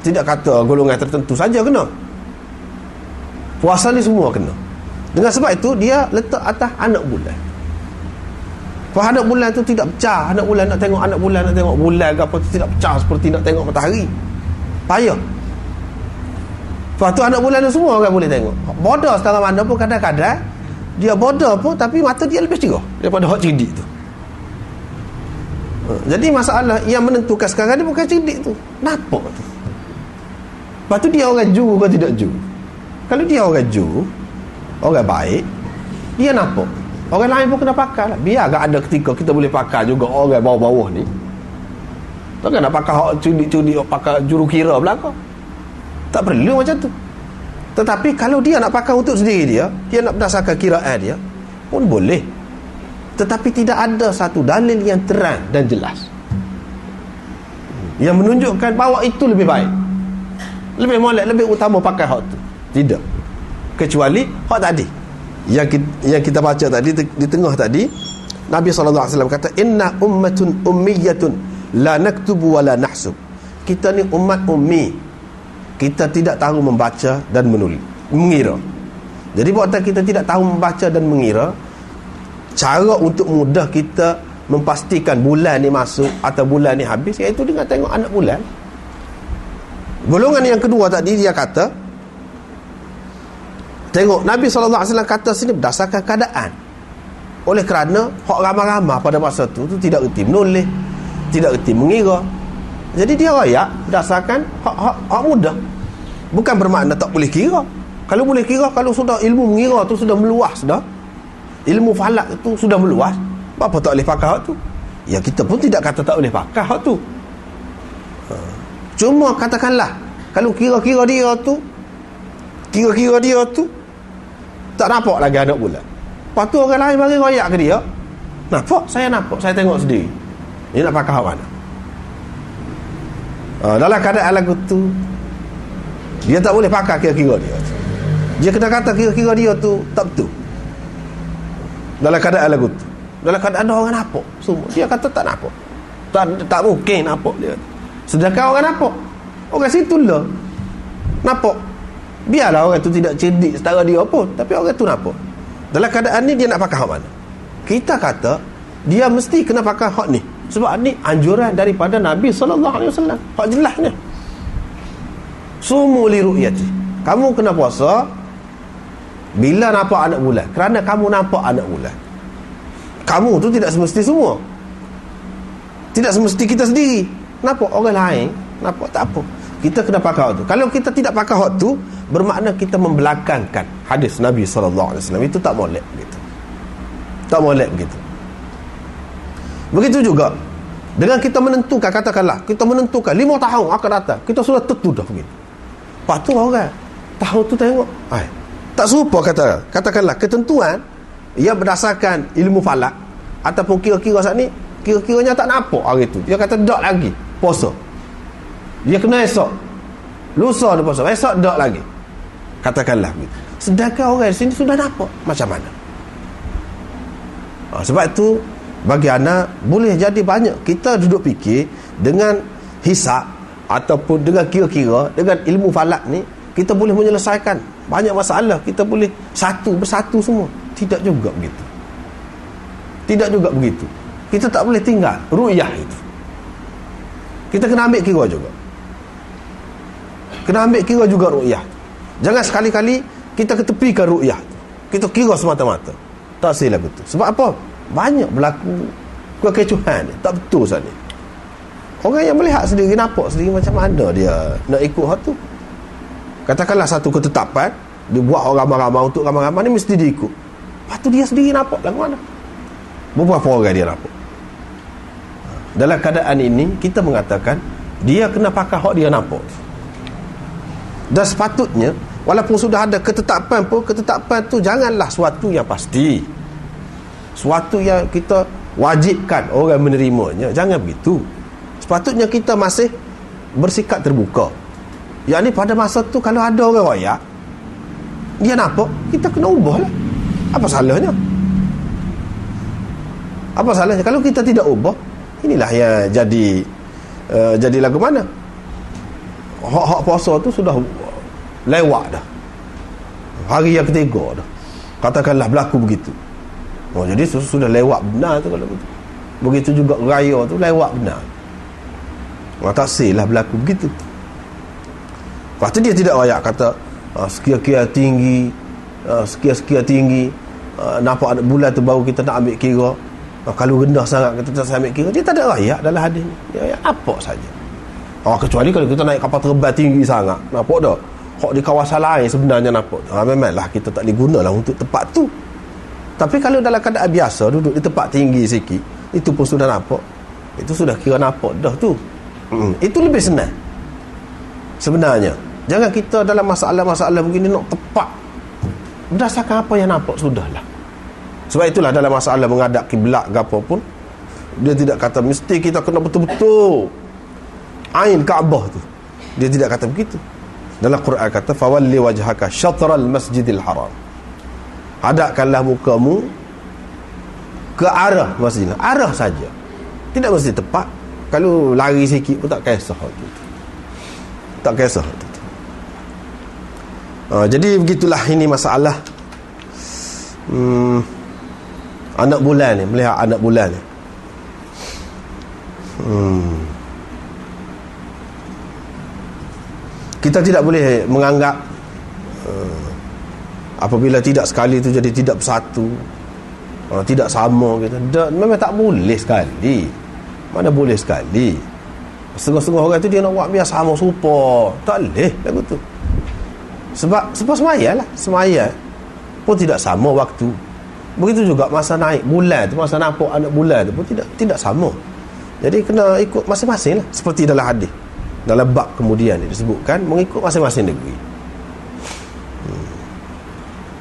Tidak kata golongan tertentu saja kena. Puasa ni semua kena. Dengan sebab itu dia letak atas anak bulan. Kalau anak bulan tu tidak pecah, anak bulan nak tengok bulan ke apa tu tidak pecah seperti nak tengok matahari, payah. Lepas tu anak bulan tu semua orang boleh tengok. Bodoh setengah mana pun kadang-kadang dia bodoh pun tapi mata dia lebih cerah daripada hak cerdik tu. Jadi masalah yang menentukan sekarang ni bukan cerdik tu, nampak tu. Lepas tu dia orang juru ke tidak juru. Kalau dia orang juru, orang baik, dia nampak. Orang lain pun kena pakai lah. Biar agak ada ketika kita boleh pakai juga orang bawah-bawah ni. Takkan nak pakai hak cudik-cudik, pakai juru kira belakang. Tak perlu macam tu. Tetapi kalau dia nak pakai untuk sendiri dia nak berdasarkan kiraan dia pun boleh. Tetapi tidak ada satu dalil yang terang dan jelas yang menunjukkan bahawa itu lebih baik, lebih molek, lebih utama pakai hak tu. Tidak. Kecuali hak tadi yang kita baca tadi di tengah tadi, Nabi SAW kata inna ummatun ummiyatun la naktubu wa la nahsub. Kita ni umat ummi, kita tidak tahu membaca dan mengira. Jadi buatan kita tidak tahu membaca dan mengira, cara untuk mudah kita memastikan bulan ni masuk atau bulan ni habis iaitu dengan tengok anak bulan. Golongan yang kedua tadi dia kata Tengok Nabi SAW kata sini berdasarkan keadaan. Oleh kerana hak ramai-ramai pada masa tu tidak erti menulis, tidak erti mengira. Jadi dia rayak berdasarkan hak mudah. Bukan bermakna tak boleh kira. Kalau boleh kira, kalau sudah ilmu mengira tu sudah meluas dah, ilmu falak tu sudah meluas, apa tak boleh pakai hak tu? Ya, kita pun tidak kata tak boleh pakai hak tu. Cuma katakanlah kalau kira-kira dia tu tak nampak lagi anak bulan. Lepas tu orang lain bagi royak ke dia, nampak, saya tengok sendiri. Dia nak pakai hak mana? Dalam keadaan lagu tu dia tak boleh pakai kira-kira dia. Dia kena kata kira-kira dia tu tak betul. Dalam keadaan lagu tu, dalam keadaan ada orang nampak semua, dia kata tak nampak, tak mungkin nampak dia. Sedangkan orang nampak, orang situ lah nampak. Biarlah orang tu tidak cerdik setara dia pun, tapi orang tu nampak. Dalam keadaan ni dia nak pakai hak mana? Kita kata dia mesti kena pakai hak ni, sebab ni anjuran daripada Nabi SAW. Hak jelasnya, sumu li ru'yati, kamu kena puasa bila nampak anak bulan, kerana kamu nampak anak bulan. Kamu tu tidak semesti semua, tidak semesti kita sendiri nampak, orang lain nampak tak apa. Kita kena pakai hak tu. Kalau kita tidak pakai hak tu, bermakna kita membelakangkan hadis Nabi SAW. Itu tak molek begitu. Tak molek begitu. Begitu juga dengan kita menentukan, katakanlah kita menentukan 5 tahun akan datang, kita sudah tentu dah begitu. Lepas tu orang tahun tu tengok, tak serupa. Katakanlah ketentuan ia berdasarkan ilmu falak ataupun kira-kira saat ni, kira-kiranya tak nampak hari tu, dia kata tak lagi puasa, dia kena esok, lusa dia puasa, esok tak lagi, katakanlah begitu. Sedangkan orang di sini sudah nampak macam mana. Sebab itu bagi anak boleh jadi banyak kita duduk fikir dengan hisab ataupun dengan kira-kira, dengan ilmu falak ni kita boleh menyelesaikan banyak masalah, kita boleh bersatu semua. Tidak juga begitu. Tidak juga begitu. Kita tak boleh tinggal ru'yah itu. Kita kena ambil kira juga. Kena ambil kira juga ru'yah. Jangan sekali-kali kita ketepikan ru'yah. Kita kira semata-mata. Tak silap betul. Sebab apa? Banyak berlaku kekecohan ni. Tak betul saat ni. Orang yang melihat sendiri, nampak sendiri macam mana dia nak ikut hak tu. Katakanlah satu ketetapan dibuat orang ramai-ramai untuk ramai-ramai ni mesti diikut. Lepas tu dia sendiri nampak lagu mana? Beberapa orang dia nampak. Dalam keadaan ini kita mengatakan dia kena pakai hak dia nampak. Dan sepatutnya walaupun sudah ada ketetapan pun, ketetapan tu janganlah suatu yang pasti, suatu yang kita wajibkan orang menerimanya. Jangan begitu. Sepatutnya kita masih bersikap terbuka. Yang ni pada masa tu kalau ada orang royak, dia nampak, kita kena ubah lah. Apa salahnya? Apa salahnya? Kalau kita tidak ubah, inilah yang jadi lagu mana? Hak puasa tu sudah lewat dah, hari yang ketiga dah, katakanlah berlaku begitu. Jadi sudah lewat benar tu. Kalau begitu juga raya tu lewat benar. Tak silah berlaku begitu. Lepas tu dia tidak rayak kata sekian-sekian tinggi, sekian-sekian tinggi, nampak anak bulan tu baru kita nak ambil kira. Kalau rendah sangat kita tak ambil kira. Dia tak ada rayak dalam hadis ni. Dia apa saja. Kecuali kalau kita naik kapal terbang tinggi sangat, nampak tak? Hak di kawasan lain sebenarnya nampak. Memanglah kita tak boleh gunalah untuk tempat tu. Tapi kalau dalam keadaan biasa, duduk di tempat tinggi sikit, itu pun sudah nampak. Itu sudah kira nampak dah tu. Itu lebih senang sebenarnya. Jangan kita dalam masalah-masalah begini nak tepat berdasarkan apa yang nampak, sudahlah. Sebab itulah dalam masalah menghadap kiblat ke apa pun, dia tidak kata mesti kita kena betul-betul ain Kaabah tu. Dia tidak kata begitu. Dalam Quran kata fawalli wajhaka syatral masjidil haram, hadapkanlah mukamu ke arah masjid. Arah saja, tidak mesti tepat. Kalau lari sikit pun tak kisah tu. Tak kisah tu. Jadi begitulah ini masalah anak bulan ni, melihat anak bulan ni. Kita tidak boleh menganggap Apabila tidak sekali tu jadi tidak bersatu, tidak sama gitu. Memang tak boleh sekali. Mana boleh sekali. Setengah-setengah orang tu dia nak buat biar sama serupa. Tak boleh lagu tu. Sebab semaya lah. Semaya pun tidak sama waktu. Begitu juga masa naik bulan tu, masa nampak anak bulan tu pun tidak sama. Jadi kena ikut masing-masing lah. Seperti dalam hadis, dalam bab kemudian disebutkan mengikut masing-masing negeri.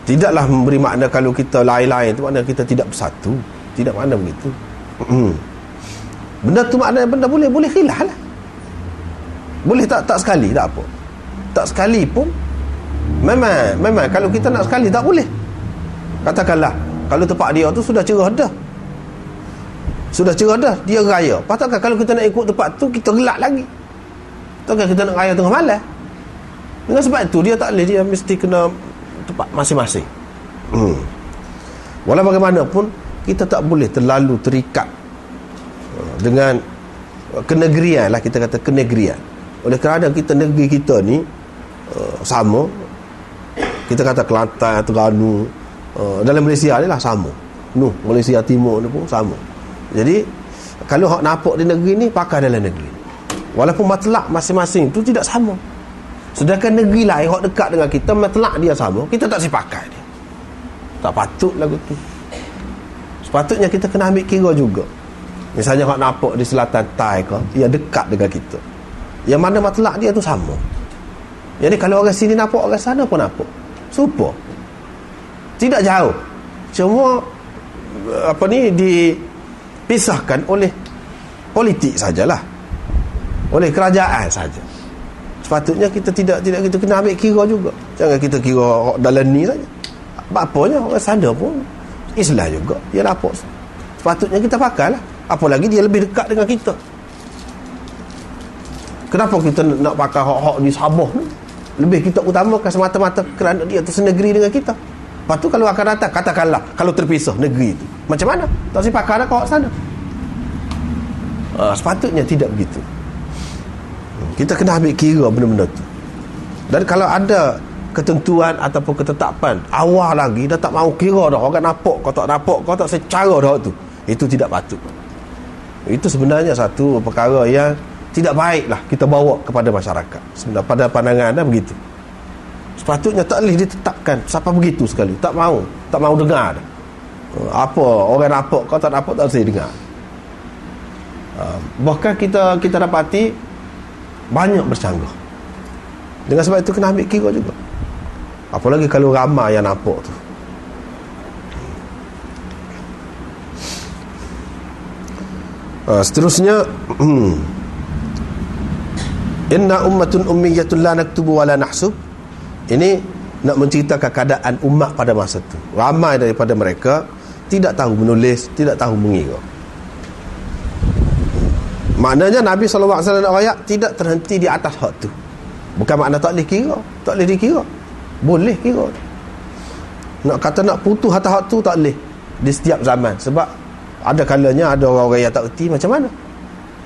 Tidaklah memberi makna kalau kita lain-lain tu makna kita tidak bersatu. Tidak makna begitu. Benda tu makna benda boleh khilaf lah. Boleh tak sekali tak apa. Tak sekali pun memang kalau kita nak sekali tak boleh. Katakanlah kalau tempat dia tu sudah cerah dah. Dia raya. Patutkan kalau kita nak ikut tempat tu kita gelak lagi. Takkan kita nak raya tengah malam. Dengan sebab itu dia tak boleh, dia mesti kena tempat masing-masing. Walau bagaimanapun kita tak boleh terlalu terikat dengan kenegerian lah, kita kata kenegerian. Oleh kerana kita negeri kita ni sama, kita kata Kelantan, Terengganu, dalam Malaysia ni lah sama. Malaysia Timur ni pun sama. Jadi kalau hak nampak di negeri ni pakai dalam negeri, walaupun matlak masing-masing tu tidak sama. Sedangkan negeri lain hak dekat dengan kita matlak dia sama, kita tak sipakai dia. Tak patut lagu tu. Sepatutnya kita kena ambil kira juga. Misalnya hak nampak di selatan Thai ke, ia dekat dengan kita, yang mana matlak dia tu sama. Jadi kalau orang sini nampak, orang sana pun nampak serupa, tidak jauh. Cuma dipisahkan oleh politik sajalah, oleh kerajaan saja. Sepatutnya kita tidak kita kena ambil kira juga. Jangan kita kira dalam ni saja. Apanya orang sana pun Islam juga, dia nampak. Sepatutnya kita pakailah. Apalagi dia lebih dekat dengan kita. Kenapa kita nak pakai hak-hak di Sabah ni? Lebih kita utamakan semata-mata kerana dia tu senegeri dengan kita. Lepas tu kalau akan datang, katakanlah kalau terpisah negeri tu, macam mana? Tak si pakai dah kat sana. Sepatutnya tidak begitu. Kita kena ambil kira benda-benda tu. Dan kalau ada ketentuan ataupun ketetapan awal lagi, dah tak mahu kira dah orang nampak kau tak nampak, kau tak secara dah tu, itu tidak patut. Itu sebenarnya satu perkara yang tidak baiklah kita bawa kepada masyarakat. Sebenarnya pada pandangan anda begitu. Sepatutnya tak boleh ditetapkan siapa begitu sekali. Tak mahu dengar dah. Apa orang nampak kau tak nampak, tak saya dengar. Bahkan kita dapati banyak bercanggah. Dengan sebab itu kena ambil kira juga. Apalagi kalau ramai yang nampak tu. Seterusnya, inna ummatun ummiyatun la naktubu wa la nahsub. Ini nak menceritakan keadaan umat pada masa itu. Ramai daripada mereka tidak tahu menulis, tidak tahu mengira. Maknanya Nabi SAW ayat tidak terhenti di atas hak tu. Bukan makna tak boleh kira, tak boleh dikira. Boleh kira. Nak kata nak putus atas hak tu tak boleh di setiap zaman. Sebab ada kalanya ada orang-orang yang tak erti macam mana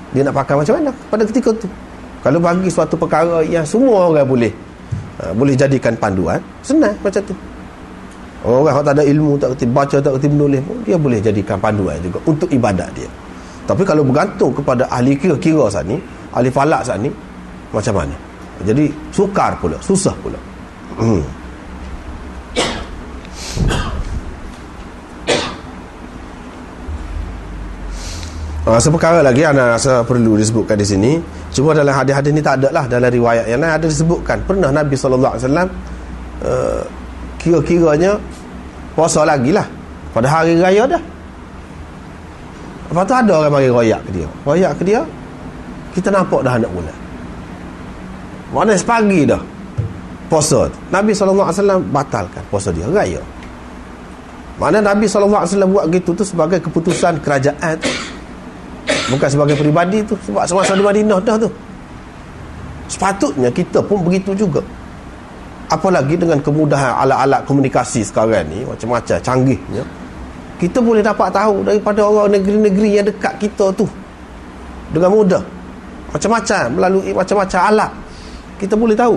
dia nak pakai macam mana pada ketika tu. Kalau bagi suatu perkara yang semua orang boleh jadikan panduan, senang macam tu. Orang yang tak ada ilmu, tak erti baca, tak erti menulis pun, dia boleh jadikan panduan juga untuk ibadat dia. Tapi kalau bergantung kepada ahli kira-kira sani, ahli falak sani, macam mana? Jadi sukar pula, susah pula. Seperkara lagi anda rasa perlu disebutkan di sini. Cuma dalam hadis-hadis ni tak ada lah. Dalam riwayat yang lain ada disebutkan pernah Nabi SAW kira-kiranya puasa lagi lah pada hari raya dah. Lepas tu ada orang mari royak ke dia, kita nampak dah anak bulan, maknanya sepagi dah puasa tu. Nabi SAW batalkan puasa dia raya. Maknanya Nabi SAW buat gitu tu sebagai keputusan kerajaan tu, bukan sebagai peribadi tu. Sebab semasa di Madinah dah tu. Sepatutnya kita pun begitu juga. Apalagi dengan kemudahan alat-alat komunikasi sekarang ni, macam-macam canggihnya, kita boleh dapat tahu daripada orang negeri-negeri yang dekat kita tu dengan mudah. Macam-macam, melalui macam-macam alat kita boleh tahu.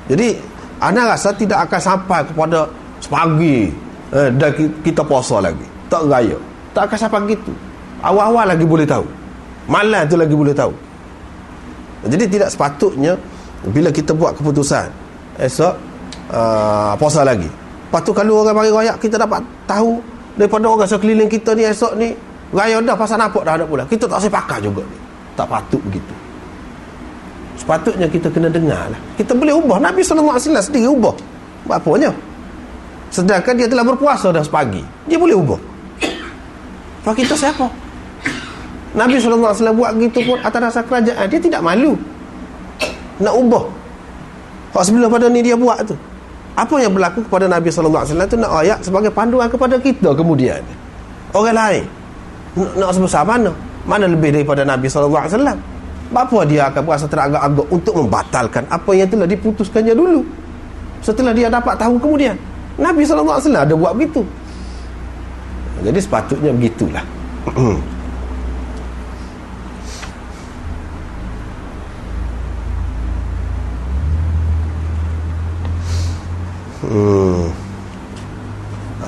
Jadi Ana rasa tidak akan sampai kepada sepagi dah kita puasa lagi, tak raya, tak akan sampai gitu. Awal-awal lagi boleh tahu, malam tu lagi boleh tahu. Jadi tidak sepatutnya bila kita buat keputusan esok puasa lagi, lepas tu kalau orang mari raya kita dapat tahu daripada orang sekeliling kita ni esok ni raya dah, pasal nampak dah ada pula, kita tak sepakat juga. Tak patut begitu. Sepatutnya kita kena dengar lah. Kita boleh ubah. Nabi SAW sendiri ubah. Buat apanya? Sedangkan dia telah berpuasa dah sepagi, dia boleh ubah. Pak kita siapa? Nabi SAW buat gitu pun atas dasar kerajaan. Dia tidak malu nak ubah. Kalau sebelum pada ni dia buat tu, apa yang berlaku kepada Nabi SAW tu nak ayat sebagai panduan kepada kita kemudian. Orang lain nak sebesar mana? Mana lebih daripada Nabi SAW? Bapa dia akan berasa teragak-agak untuk membatalkan apa yang telah diputuskannya dulu, setelah dia dapat tahu kemudian. Nabi SAW ada buat begitu. Jadi sepatutnya begitulah.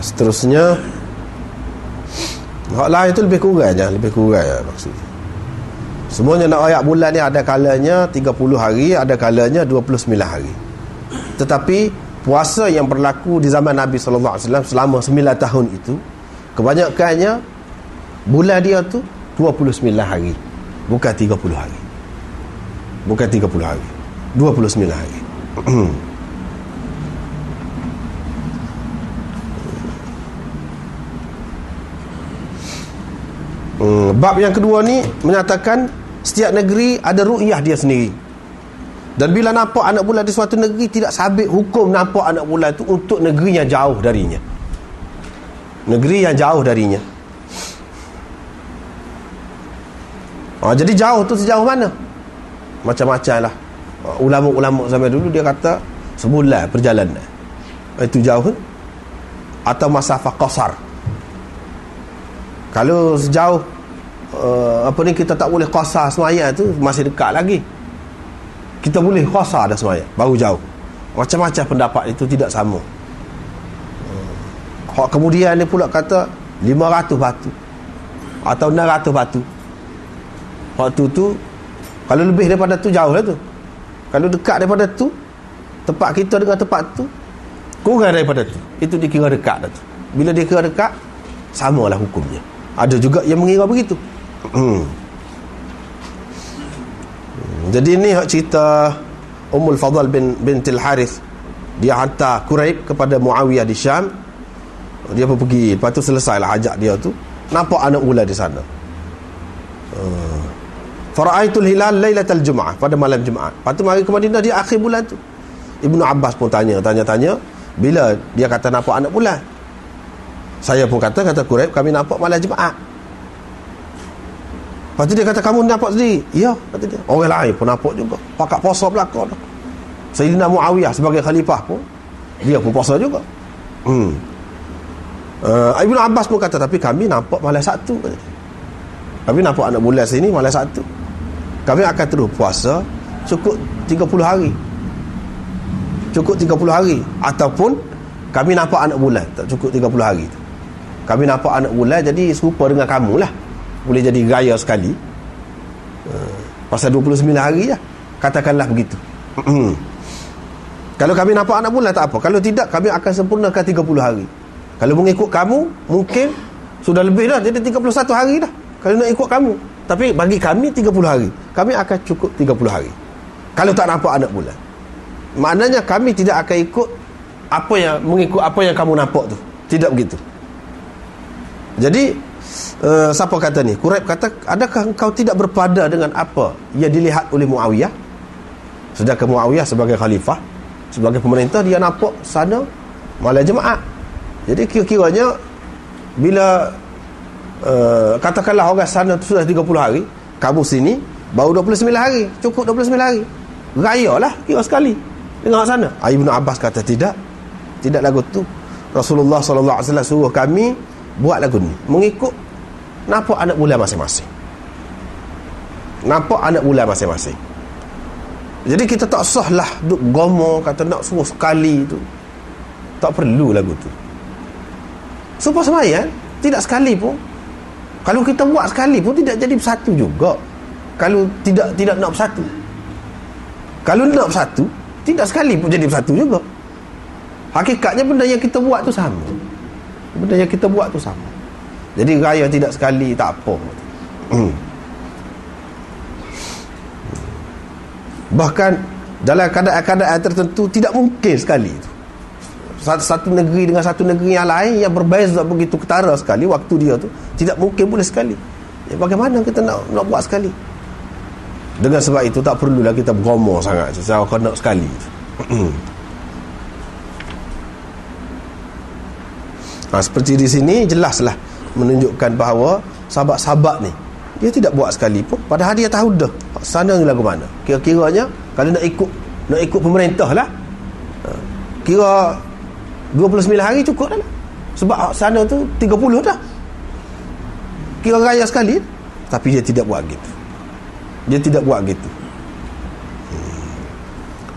Seterusnya hak lain itu lebih kurang maksudnya. Semuanya nak ayat bulan ni ada kalanya 30 hari, ada kalanya 29 hari. Tetapi puasa yang berlaku di zaman Nabi SAW selama 9 tahun itu, kebanyakannya bulan dia tu 29 hari, bukan 30 hari. Bukan 30 hari, 29 hari. Bab yang kedua ni menyatakan setiap negeri ada ru'yah dia sendiri. Dan bila nampak anak bulan di suatu negeri, tidak sabit hukum nampak anak bulan tu untuk negeri yang jauh darinya. Negeri yang jauh darinya. Jadi jauh tu sejauh mana? Macam-macam lah. Ulama-ulama zaman dulu dia kata sebulan perjalanan, itu jauh. Atau masafah qasar. Kalau sejauh kita tak boleh qasar semaya tu, masih dekat lagi. Kita boleh qasar dah semaya, baru jauh. Macam-macam pendapat itu tidak sama. Kemudian dia pula kata 500 batu atau 600 batu. Waktu tu kalau lebih daripada tu jauh lah tu. Kalau dekat daripada tu, tempat kita dengan tempat tu kurang daripada tu, itu dikira dekat dah tu. Bila dikira dekat, samalah hukumnya. Ada juga yang mengira begitu. Jadi ni hak cerita Ummul Fadl bintil Harith. Dia hantar Quraib kepada Muawiyah di Syam. Dia pun pergi, lepas tu selesailah hajat dia tu, nampak anak bulan di sana. Fara'aitul hilal lailatal Jum'ah, pada malam Jumaat. Lepas tu mari ke Madinah di akhir bulan tu. Ibnu Abbas pun tanya bila dia kata nampak anak bulan. Saya pun kata Quraib kami nampak malam Jumaat. Lepas tu dia kata kamu nampak sendiri? Ya, kata dia. Orang lain pun nampak juga. Pakat puasa belakang dah. Sayyidina Muawiyah sebagai khalifah pun, dia pun puasa juga. Ibnu Abbas pun kata tapi kami nampak malam Sabtu, kata dia. Kami nampak anak bulan sini malam Sabtu. Kami akan terus puasa cukup 30 hari. Cukup 30 hari. Ataupun kami nampak anak bulan tak cukup 30 hari tu. Kami nampak anak bulan jadi serupa dengan kamu lah. Boleh jadi raya sekali. Pasal 29 hari lah. Katakanlah begitu. Kalau kami nampak anak bulan tak apa. Kalau tidak, kami akan sempurnakan 30 hari. Kalau mengikut kamu, mungkin sudah lebih dah, jadi 31 hari dah. Kalau nak ikut kamu. Tapi bagi kami 30 hari. Kami akan cukup 30 hari. Kalau tak nampak anak bulan. Maknanya kami tidak akan ikut mengikut apa yang kamu nampak tu. Tidak begitu. Jadi siapa kata ni? Quraib kata, adakah engkau tidak berpada dengan apa yang dilihat oleh Muawiyah? Sedangkan Muawiyah sebagai khalifah, sebagai pemerintah, dia nampak sana malam Jumaat. Jadi kira-kiranya bila katakanlah orang sana sudah 30 hari, kamu sini baru 29 hari, cukup 29 hari. Raya lah kira sekali dengan sana. Ibnu Abbas kata tidak lagu tu. Rasulullah SAW suruh kami buat lagu ni mengikut nampak anak bulan masing-masing. Nampak anak bulan masing-masing. Jadi kita tak sah lah duk gomo kata nak suruh sekali tu. Tak perlu lagu tu. Supaya sembahyang tidak sekali pun. Kalau kita buat sekali pun tidak jadi bersatu juga. Kalau tidak nak bersatu. Kalau nak bersatu, tidak sekali pun jadi bersatu juga. Hakikatnya benda yang kita buat tu sama. Benda yang kita buat tu sama. Jadi raya tidak sekali tak apa. Bahkan dalam keadaan-keadaan tertentu tidak mungkin sekali itu. Satu negeri dengan satu negeri yang lain yang berbeza begitu ketara sekali waktu dia tu, tidak mungkin boleh sekali. Ya, bagaimana kita nak buat sekali? Dengan sebab itu tak perlulah kita bergomor sangat saya akan nak sekali. Seperti di sini jelaslah menunjukkan bahawa sahabat-sahabat ni dia tidak buat sekali pun, padahal dia tahu dah sana ni lagu mana. Kira-kiranya kalau nak ikut pemerintah lah, kira 29 hari cukup dah lah. Sebab sana tu 30 dah. Kira raya sekali. Tapi dia tidak buat gitu. Dia tidak buat gitu.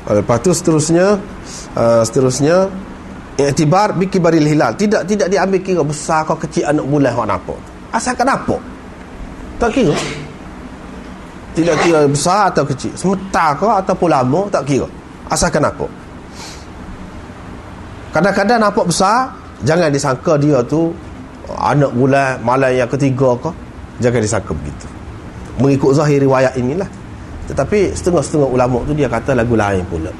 Lepas tu seterusnya i'tibar bi kibaril hilal. Tidak diambil kira besar kau kecil anak bulan hok nampak. Asalkan nampak. Tak kira. Tidak kira besar atau kecil, semetar ke ataupun lama, tak kira. Asalkan nampak. Kadang-kadang nampak besar, jangan disangka dia tu anak bulan malam yang ketiga ke. Jangan disangka begitu. Mengikut zahir riwayat inilah. Tetapi setengah-setengah ulama tu dia kata lagu lain pula.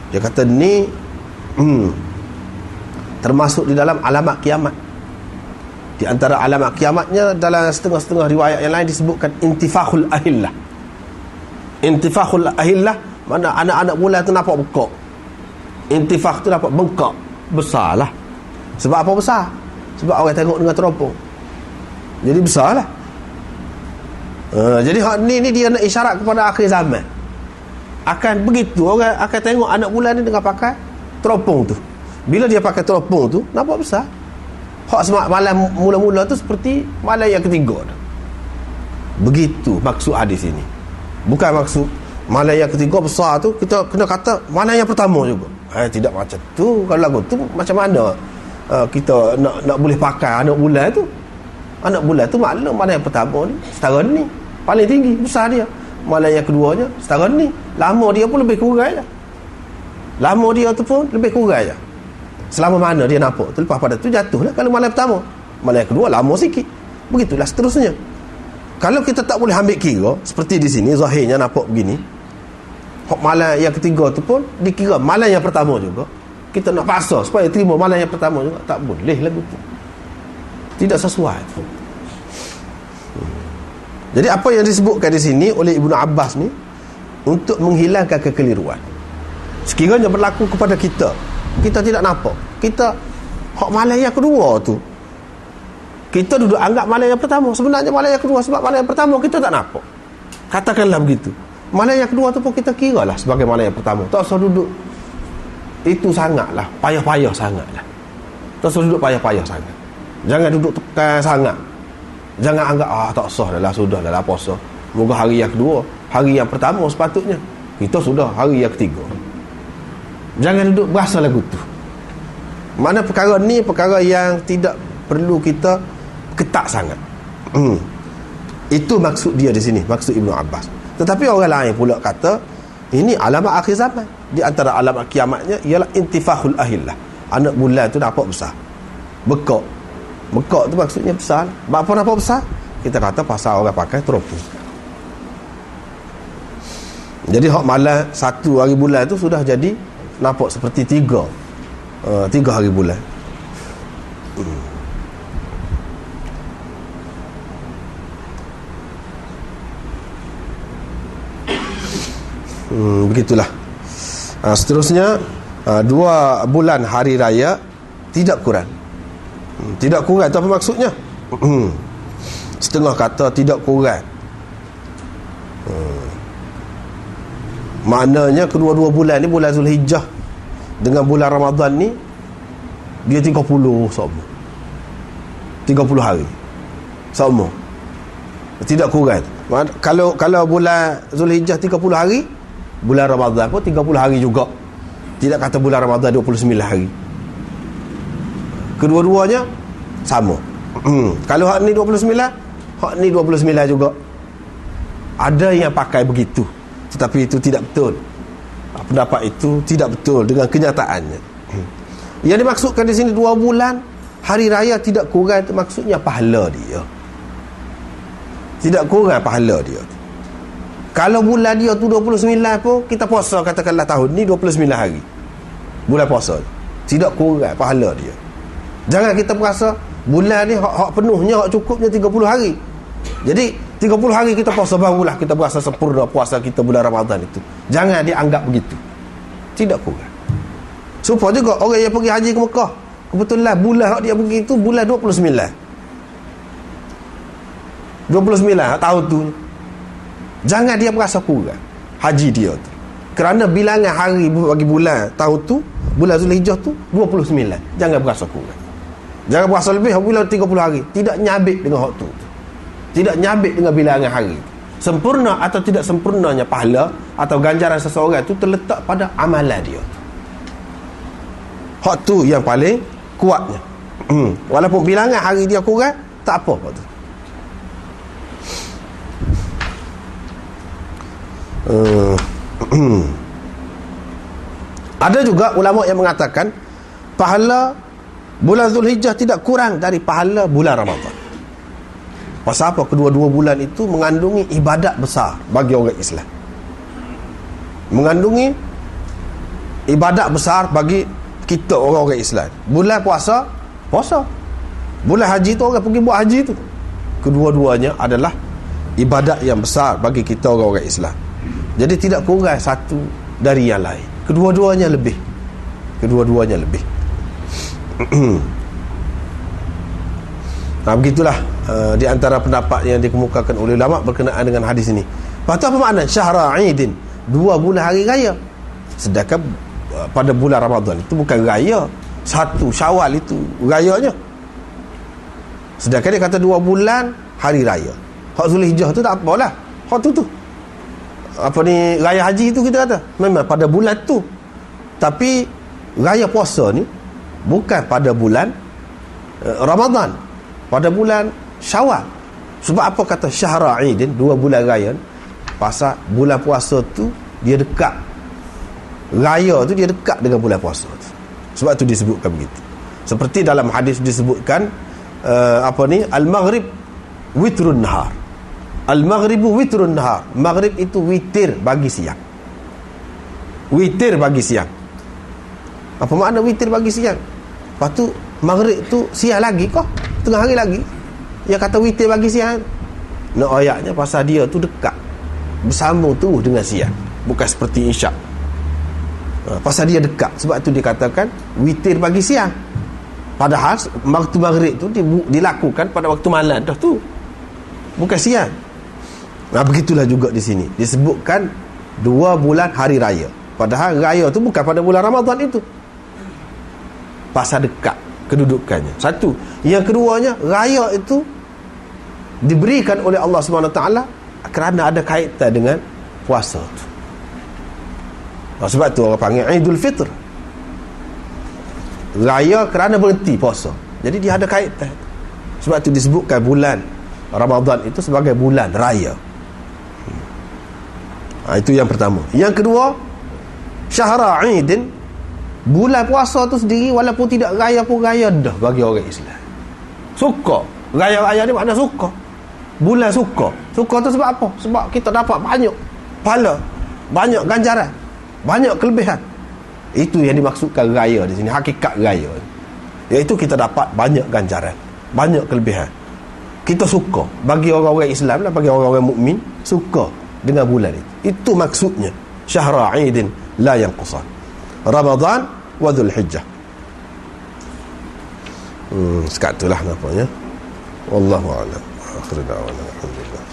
Dia kata ni termasuk di dalam alamat kiamat. Di antara alamat kiamatnya dalam setengah-setengah riwayat yang lain disebutkan intifakhul ahillah. Intifakhul ahillah mana anak-anak bulan tu nampak bekak. Intifakh tu dapat bengkak besarlah. Sebab apa besar? Sebab orang tengok dengan teropong. Jadi besarlah. Jadi hak ni dia nak isyarat kepada akhir zaman. Akan begitu orang akan tengok anak bulan ni dengan pakai teropong tu. Bila dia pakai teropong tu nampak besar. Hak malam mula-mula tu seperti malam yang ketiga tu. Begitu maksud hadis ini. Bukan maksud malam yang ketiga besar tu kita kena kata malam yang pertama juga. Tidak macam tu. Kalau lagu tu macam mana kita nak boleh pakai anak bulan tu? Anak bulan tu maklum malam yang pertama ni setara ni paling tinggi besar dia. Malam yang keduanya setara ni, lama dia pun lebih kurang je. Lama dia tu pun lebih kurang je. Selama mana dia nampak tu, lepas pada tu jatuhlah kalau malam pertama. Malam yang kedua lama sikit. Begitulah seterusnya. Kalau kita tak boleh ambil kira seperti di sini zahirnya nampak begini, malam yang ketiga tu pun dikira malam yang pertama juga. Kita nak paksa supaya terima malam yang pertama juga, tak boleh lagu tu. Tidak sesuai. Jadi apa yang disebutkan di sini oleh Ibnu Abbas ni untuk menghilangkan kekeliruan. Sekiranya berlaku kepada kita, kita tidak nampak, kita hak malam yang kedua tu kita duduk anggap malam yang pertama, sebenarnya malam yang kedua, sebab malam yang pertama kita tak nampak. Katakanlah begitu. Malam yang kedua tu pun kita kira lah sebagai malam yang pertama. Tak usah duduk itu sangatlah, payah-payah sangatlah. Tak usah duduk payah-payah sangat. Jangan duduk tekan sangat. Jangan anggap tak usah dah lah, sudah dah lah puasa. Moga hari yang kedua, hari yang pertama sepatutnya kita sudah hari yang ketiga. Jangan duduk berasa lagu tu. Mana perkara ni perkara yang tidak perlu kita ketat sangat. Itu maksud dia di sini, maksud Ibnu Abbas. Tetapi orang lain pula kata ini alamat akhir zaman. Di antara alamat kiamatnya ialah intifakhul ahillah. Anak bulan tu nampak besar, bekak. Bekak tu maksudnya besar. Apa nampak besar? Kita kata pasal orang pakai teropong. Jadi hak malam satu hari bulan tu sudah jadi nampak seperti tiga hari bulan. Begitulah. Seterusnya 2 bulan hari raya tidak kurang. Tidak kurang itu apa maksudnya? Setengah kata tidak kurang. Maknanya kedua-dua bulan ni, bulan Zulhijjah dengan bulan Ramadan ni, dia 30 sama. 30 hari sama. Tidak kurang. Kalau bulan Zulhijjah 30 hari, bulan Ramadan pun 30 hari juga. Tidak kata bulan Ramadan 29 hari. Kedua-duanya sama. Kalau hak ni 29, hak ni 29 juga. Ada yang pakai begitu, tetapi itu tidak betul. Pendapat itu tidak betul dengan kenyataannya. Yang dimaksudkan di sini 2 bulan hari raya tidak kurang, itu maksudnya pahala dia. Tidak kurang pahala dia. Kalau bulan dia tu 29 pun kita puasa, katakanlah tahun ni 29 hari bulan puasa, tidak kurang pahala dia. Jangan kita berasa bulan ni hak penuhnya, hak cukupnya 30 hari. Jadi 30 hari kita puasa, barulah kita berasa sempurna puasa kita bulan Ramadan itu. Jangan dianggap begitu. Tidak kurang. Supaya juga orang yang pergi haji ke Mekah, kebetulan bulan hak dia pergi itu bulan 29 tahun tu. Jangan dia berasa kurang haji dia tu, kerana bilangan hari bagi bulan tahun tu, bulan Zulhijjah tu 29. Jangan berasa kurang. Jangan berasa lebih bila 30 hari. Tidak nyabik dengan hak tu. Tidak nyabik dengan bilangan hari. Sempurna atau tidak sempurnanya pahala atau ganjaran seseorang itu terletak pada amalan dia. Hak tu yang paling kuatnya. Walaupun bilangan hari dia kurang, tak apa hak tu. Ada juga ulama yang mengatakan pahala bulan Zulhijjah tidak kurang dari pahala bulan Ramadan. Pasal apa? Kedua-dua bulan itu mengandungi ibadat besar bagi orang Islam. Mengandungi ibadat besar bagi kita orang-orang Islam. Bulan puasa, puasa. Bulan haji tu orang pergi buat haji tu. Kedua-duanya adalah ibadat yang besar bagi kita orang-orang Islam. Jadi tidak kurang satu dari yang lain. Kedua-duanya lebih. Kedua-duanya lebih. Nah, begitulah di antara pendapat yang dikemukakan oleh ulama berkenaan dengan hadis ini. Patut apa makna syahra Aidin? 2 bulan hari raya. Sedangkan pada bulan Ramadan itu bukan raya. 1 Syawal itu rayanya. Sedangkan dia kata 2 bulan hari raya. Hak Zulhijjah tu tak apalah. Hak tu apa ni, raya haji itu kita kata memang pada bulan tu. Tapi raya puasa ni bukan pada bulan Ramadan, pada bulan Syawal. Sebab apa kata syahra Aidin, 2 bulan raya? Pasal bulan puasa tu dia dekat, raya tu dia dekat dengan bulan puasa tu. Sebab tu disebutkan begitu. Seperti dalam hadis disebutkan apa ni, al-maghrib witrun nahar. Al-maghribu witrun nahar. Maghrib itu witir bagi siang. Witir bagi siang. Apa makna witir bagi siang? Lepas tu maghrib tu siang lagi kah? Tengah hari lagi. Yang kata witir bagi siang, nak ayatnya pasal dia tu dekat, bersambung terus dengan siang. Bukan seperti isyak. Pasal dia dekat. Sebab tu dikatakan witir bagi siang. Padahal waktu maghrib tu dilakukan pada waktu malam dah tu, bukan siang. Nah, begitulah juga di sini disebutkan 2 bulan hari raya. Padahal raya tu bukan pada bulan Ramadan itu. Pasal dekat kedudukannya. Satu. Yang keduanya, raya itu diberikan oleh Allah SWT kerana ada kaitan dengan puasa tu. Sebab tu orang panggil Aidul Fitr. Raya kerana berhenti puasa. Jadi dia ada kaitan. Sebab tu disebutkan bulan Ramadan itu sebagai bulan raya. Itu yang pertama. Yang kedua, syahra Aidin, bulan puasa tu sendiri walaupun tidak raya pun raya dah bagi orang Islam. Suka. Raya-raya ni makna suka. Bulan suka. Suka tu sebab apa? Sebab kita dapat banyak pahala, banyak ganjaran, banyak kelebihan. Itu yang dimaksudkan raya di sini, hakikat raya. Iaitu kita dapat banyak ganjaran, banyak kelebihan. Kita suka. Bagi orang-orang Islam dan bagi orang-orang mukmin, suka dengan bulan itu. Itu maksudnya syahra Aidin la yanqusan. Ramadan wa Zulhijjah. Sekatulah nampaknya. Wallahu a'lam. Akhir da'wana alhamdulillah.